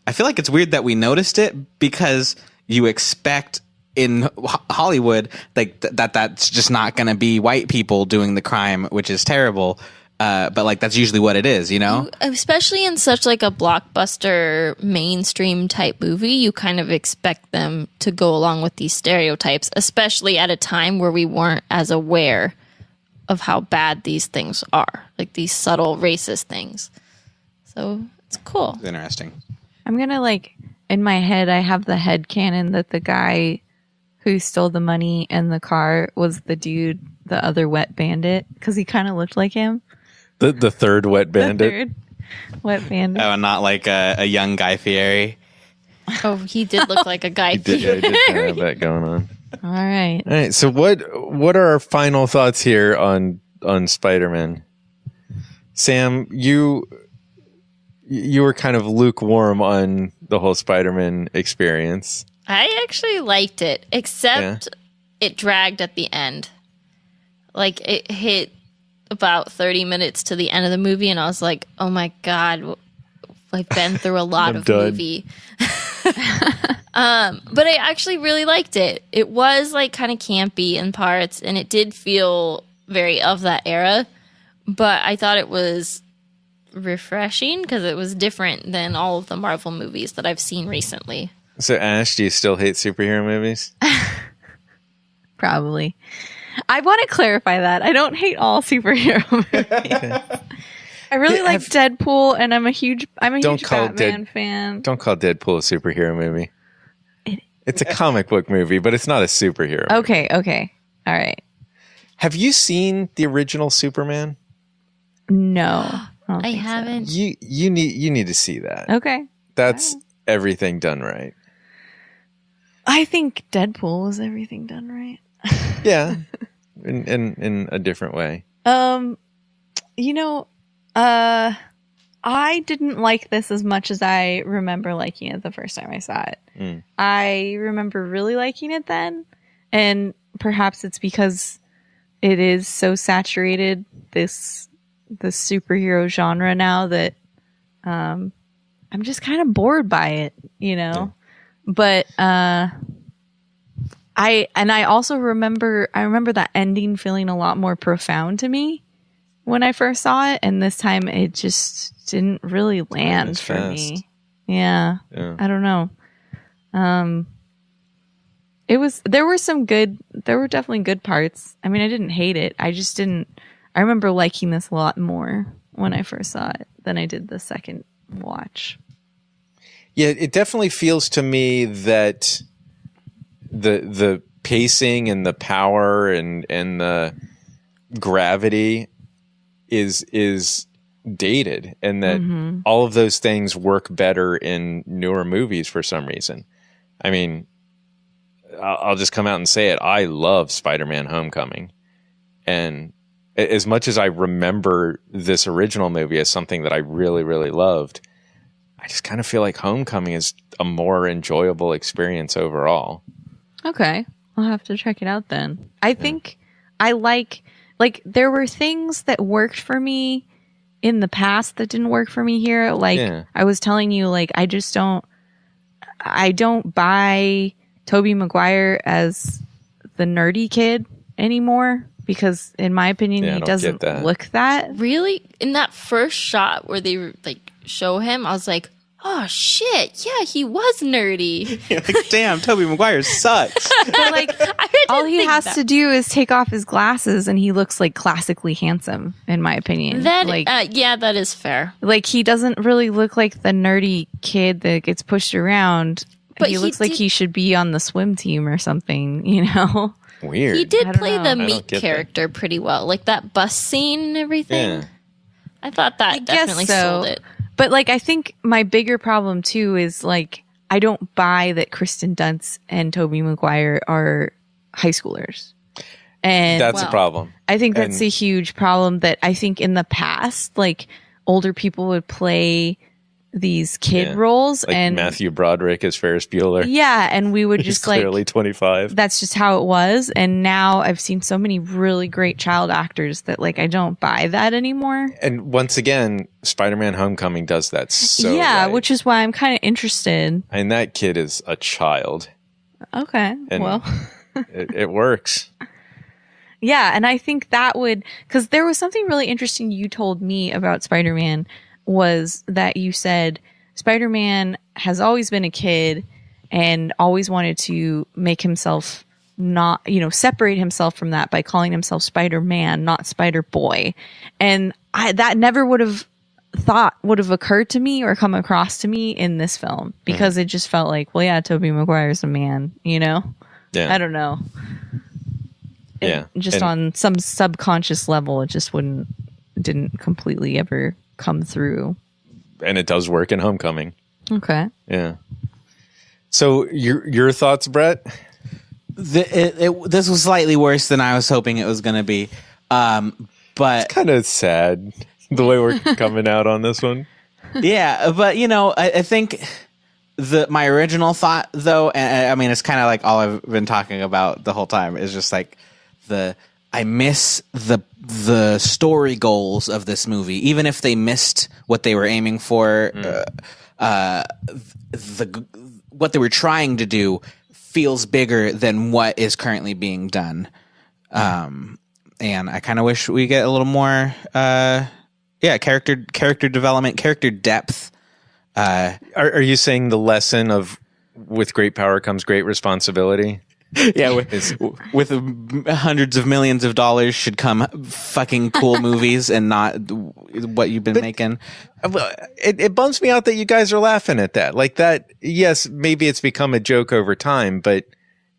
I feel like it's weird that we noticed it because you expect in Hollywood like that's just not going to be white people doing the crime, which is terrible. But like that's usually what it is, you know? especially in such like a blockbuster mainstream type movie, you kind of expect them to go along with these stereotypes, especially at a time where we weren't as aware of how bad these things are, like these subtle racist things. So it's cool. It's interesting. I'm gonna in my head I have the headcanon that the guy who stole the money and the car was the dude, the other wet bandit, because he kind of looked like him. The third wet bandit. The third wet bandit. Oh, and not like a young Guy Fieri. Oh, he did look like a guy. He did kind of have that going on. All right. All right. So what are our final thoughts here on Spider-Man? Sam, you were kind of lukewarm on the whole Spider-Man experience. I actually liked it, except it dragged at the end. Like, it hit about 30 minutes to the end of the movie, and I was like, oh my God, I've been through a lot I'm of done. movie. But I actually really liked it. It was like kind of campy in parts, and it did feel very of that era, but I thought it was refreshing because it was different than all of the Marvel movies that I've seen recently. So Ash, do you still hate superhero movies? Probably. I want to clarify that. I don't hate all superhero movies. I really like Deadpool, and I'm a huge Batman fan. Don't call Deadpool a superhero movie. It's a comic book movie, but it's not a superhero movie. Okay. All right. Have you seen the original Superman? No. don't I think so. haven't. You need to see that. Okay. That's everything done right. I think Deadpool was everything done right. Yeah. in a different way. I didn't like this as much as I remember liking it the first time I saw it. I remember really liking it then, and perhaps it's because it is so saturated, the superhero genre now, that I'm just kind of bored by it, you know? Yeah. But I also remember that ending feeling a lot more profound to me when I first saw it, and this time it just didn't really land for me. Yeah. I don't know. There were definitely good parts. I mean, I didn't hate it. I remember liking this a lot more when I first saw it than I did the second watch. Yeah, it definitely feels to me that the pacing and the power and the gravity is dated, and that all of those things work better in newer movies for some reason. I mean, I'll just come out and say it. I love Spider-Man Homecoming. And as much as I remember this original movie as something that I really, really loved, I just kind of feel like Homecoming is a more enjoyable experience overall. Okay. I'll have to check it out then. I think I like there were things that worked for me in the past that didn't work for me here. I was telling you, I don't buy Tobey Maguire as the nerdy kid anymore, because in my opinion, he doesn't look that. Really? In that first shot where they show him, I was like, oh shit, yeah, he was nerdy. Like, damn, Tobey Maguire sucks. But all he has to do is take off his glasses and he looks classically handsome, in my opinion. That is fair. He doesn't really look like the nerdy kid that gets pushed around, But he looks like did- he should be on the swim team or something, you know? Weird. He did I don't play know. the I don't meat get that. character pretty well, like that bus scene and everything. Yeah. I thought that definitely sold it. But like, I think my bigger problem too is like, I don't buy that Kristen Dunst and Tobey Maguire are high schoolers. And That's a problem. I think that's And- a huge problem that I think in the past, like older people would play these kid Yeah. roles Like and Matthew Broderick as Ferris Bueller. yeah, and we would He's just like, clearly 25. that's just how it was. And now I've seen so many really great child actors that like, I don't buy that anymore. And once again, Spider-Man Homecoming does that so yeah, right. which is why I'm kind of interested. And that kid is a child. Okay. And- Well, It works. yeah. And I think that would, because there was something really interesting you told me about Spider-Man was that you said Spider-Man has always been a kid and always wanted to make himself not, you know, separate himself from that by calling himself Spider-Man, not Spider-Boy. And that never would have occurred to me or come across to me in this film because it just felt like, well, yeah, Tobey Maguire's a man, you know? Yeah. I don't know. Yeah. Just And- on some subconscious level, it just didn't completely ever come through. And it does work in Homecoming. Okay. Yeah. So your thoughts, Brett? This was slightly worse than I was hoping it was going to be. But Kind of sad the way we're coming out on this one. yeah, but you know, I think my original thought though, and I mean, it's kind of like all I've been talking about the whole time is just like I miss the story goals of this movie, even if they missed what they were aiming for. What they were trying to do feels bigger than what is currently being done. And I kind of wish we get a little more, character development, character depth. Are you saying the lesson of with great power comes great responsibility? Yeah, with hundreds of millions of dollars should come fucking cool movies and not what you've been making. It bums me out that you guys are laughing at that. Like that, yes, maybe it's become a joke over time, but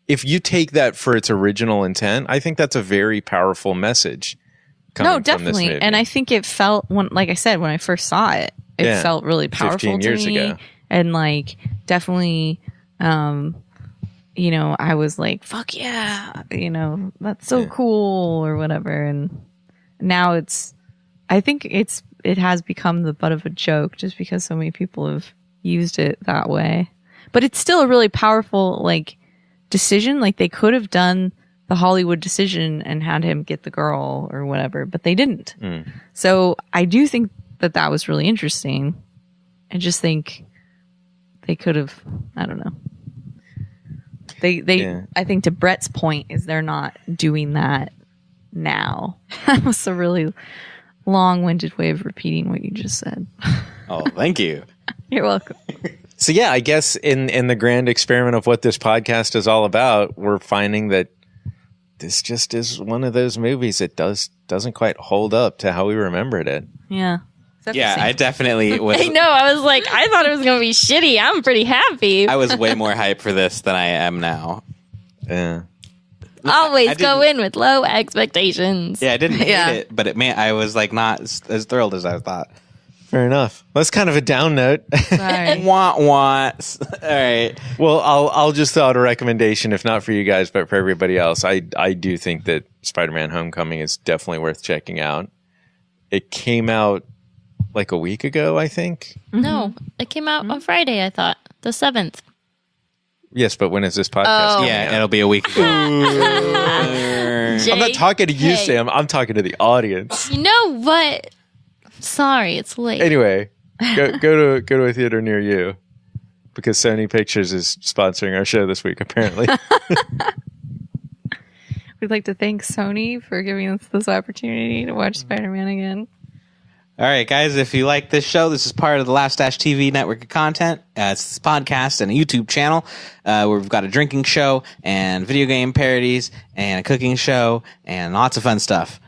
if you take that for its original intent, I think that's a very powerful message. No, From this definitely. movie. And I think it felt like I said, when I first saw it, it Yeah. felt really powerful 15 years to me. ago. And like definitely, you know, I was like, fuck yeah, you know, that's so cool or whatever. And now I think it has become the butt of a joke just because so many people have used it that way. But it's still a really powerful like decision. Like they could have done the Hollywood decision and had him get the girl or whatever, but they didn't. So I do think that was really interesting. I just think they could have, I don't know. I think to Brett's point is they're not doing that now. That was a really long-winded way of repeating what you just said. Oh, thank you. You're welcome. So yeah, I guess in the grand experiment of what this podcast is all about, we're finding that this just is one of those movies that doesn't quite hold up to how we remembered it. Yeah. Is that the Yeah, same? I definitely was. I know. I was like, I thought it was going to be shitty. I'm pretty happy. I was way more hyped for this than I am now. Yeah. Always I go in with low expectations. Yeah, I didn't hate Yeah. it, but I was like not as thrilled as I thought. Fair enough. That's kind of a down note. Sorry. Wah wah. All right. Well, I'll just throw out a recommendation, if not for you guys, but for everybody else. I do think that Spider-Man Homecoming is definitely worth checking out. It came out like a week ago, I think. No, it came out on Friday, I thought. The 7th. Yes, but when is this podcast? coming Yeah, out? it'll be a week ago. I'm not talking to you, Hey. Sam. I'm talking to the audience. You know what? Sorry, it's late. Anyway, go to a theater near you because Sony Pictures is sponsoring our show this week, apparently. We'd like to thank Sony for giving us this opportunity to watch Spider-Man again. All right, guys, if you like this show, this is part of the Laugh TV network of content. It's this podcast and a YouTube channel where we've got a drinking show and video game parodies and a cooking show and lots of fun stuff.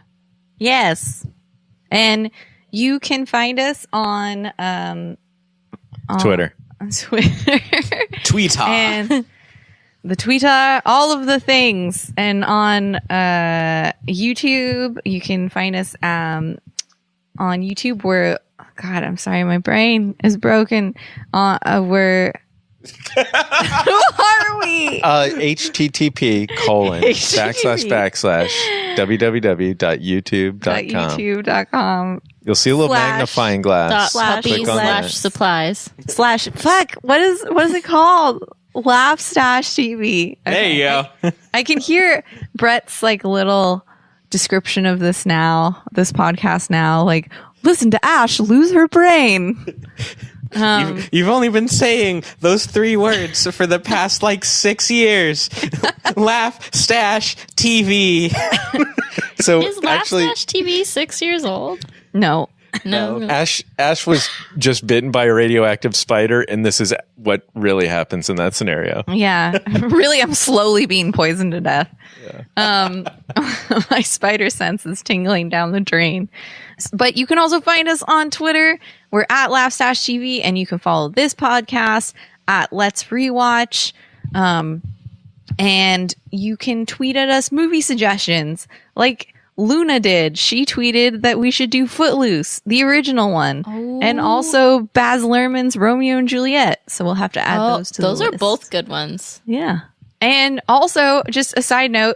Yes. And you can find us on Twitter. Twitter, Twitter. and the Twitter, all of the things. And on YouTube, you can find us on YouTube. God, I'm sorry, my brain is broken. We're who are we? http://www.youtube.com. You'll see a little magnifying glass. Puppies Click on that. / supplies. What is it called? Laugh Stash TV. Okay. There you go. I can hear Brett's like little description of this podcast now. Like, listen to Ash lose her brain. You've only been saying those 3 words for the past 6 years. Laugh, stash, TV. So Is Laugh actually, Stash TV 6 years old? No. No. Ash was just bitten by a radioactive spider, and this is what really happens in that scenario. Yeah. Really, I'm slowly being poisoned to death. Yeah. My spider sense is tingling down the drain. But you can also find us on Twitter. We're at Laughstash TV, and you can follow this podcast at Let's Rewatch. And you can tweet at us movie suggestions like Luna did. She tweeted that we should do Footloose, the original one, and also Baz Luhrmann's Romeo and Juliet. So we'll have to add those to the list. Those are both good ones. Yeah. And also, just a side note,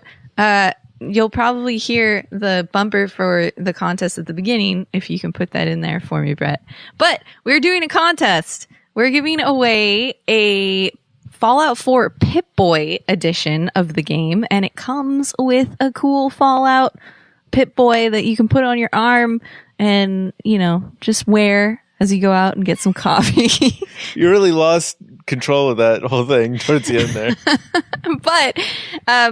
you'll probably hear the bumper for the contest at the beginning, if you can put that in there for me, Brett. But we're doing a contest. We're giving away a Fallout 4 Pip-Boy edition of the game, and it comes with a cool Fallout Pip-Boy that you can put on your arm and, just wear as you go out and get some coffee. You really lost control of that whole thing towards the end there. But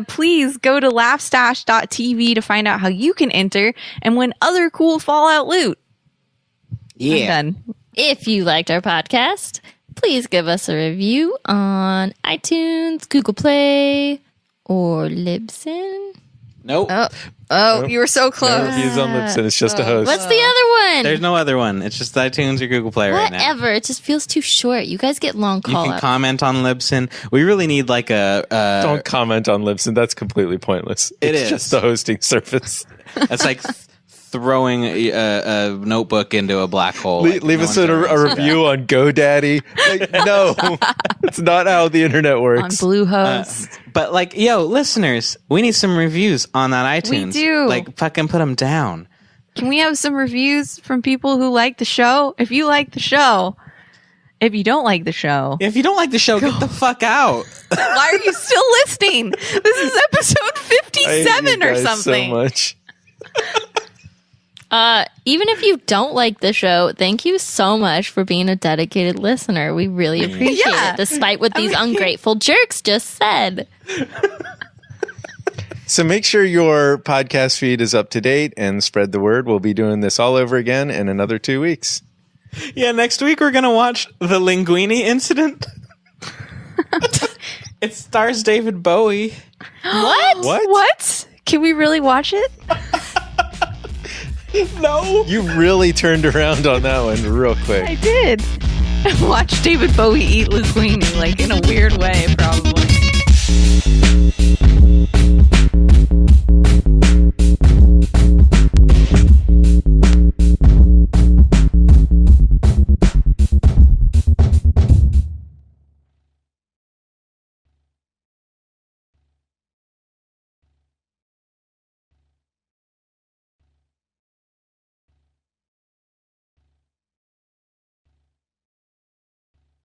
please go to laughstash.tv to find out how you can enter and win other cool Fallout loot. Yeah. I'm done. If you liked our podcast, please give us a review on iTunes, Google Play, or Libsyn. Nope. Oh, you were so No close. reviews on Libsyn. It's just a host. What's the other one? There's no other one. It's just iTunes or Google Play right now. Whatever. It just feels too short. You guys get long You call can outs. comment on Libsyn. We really need Don't comment on Libsyn. That's completely pointless. It It's is. just a hosting service. It's like throwing a notebook into a black hole. Leave us a review on GoDaddy. No, it's not how the internet On works. Bluehost. But listeners, we need some reviews on that iTunes. We do. Fucking put them down. Can we have some reviews from people who like the show? If you like the show. If you don't like the show. If you don't like the show, get the fuck out. Why are you still listening? This is episode 57 or something. So much. Even if you don't like the show, thank you so much for being a dedicated listener. We really appreciate Yeah. it, despite what these ungrateful jerks just said. So make sure your podcast feed is up to date and spread the word. We'll be doing this all over again in another 2 weeks. Yeah, next week we're going to watch The Linguini Incident. It stars David Bowie. What? What? Can we really watch it? No. You really turned around on that one real quick. I did. Watch David Bowie eat linguine, in a weird way, probably.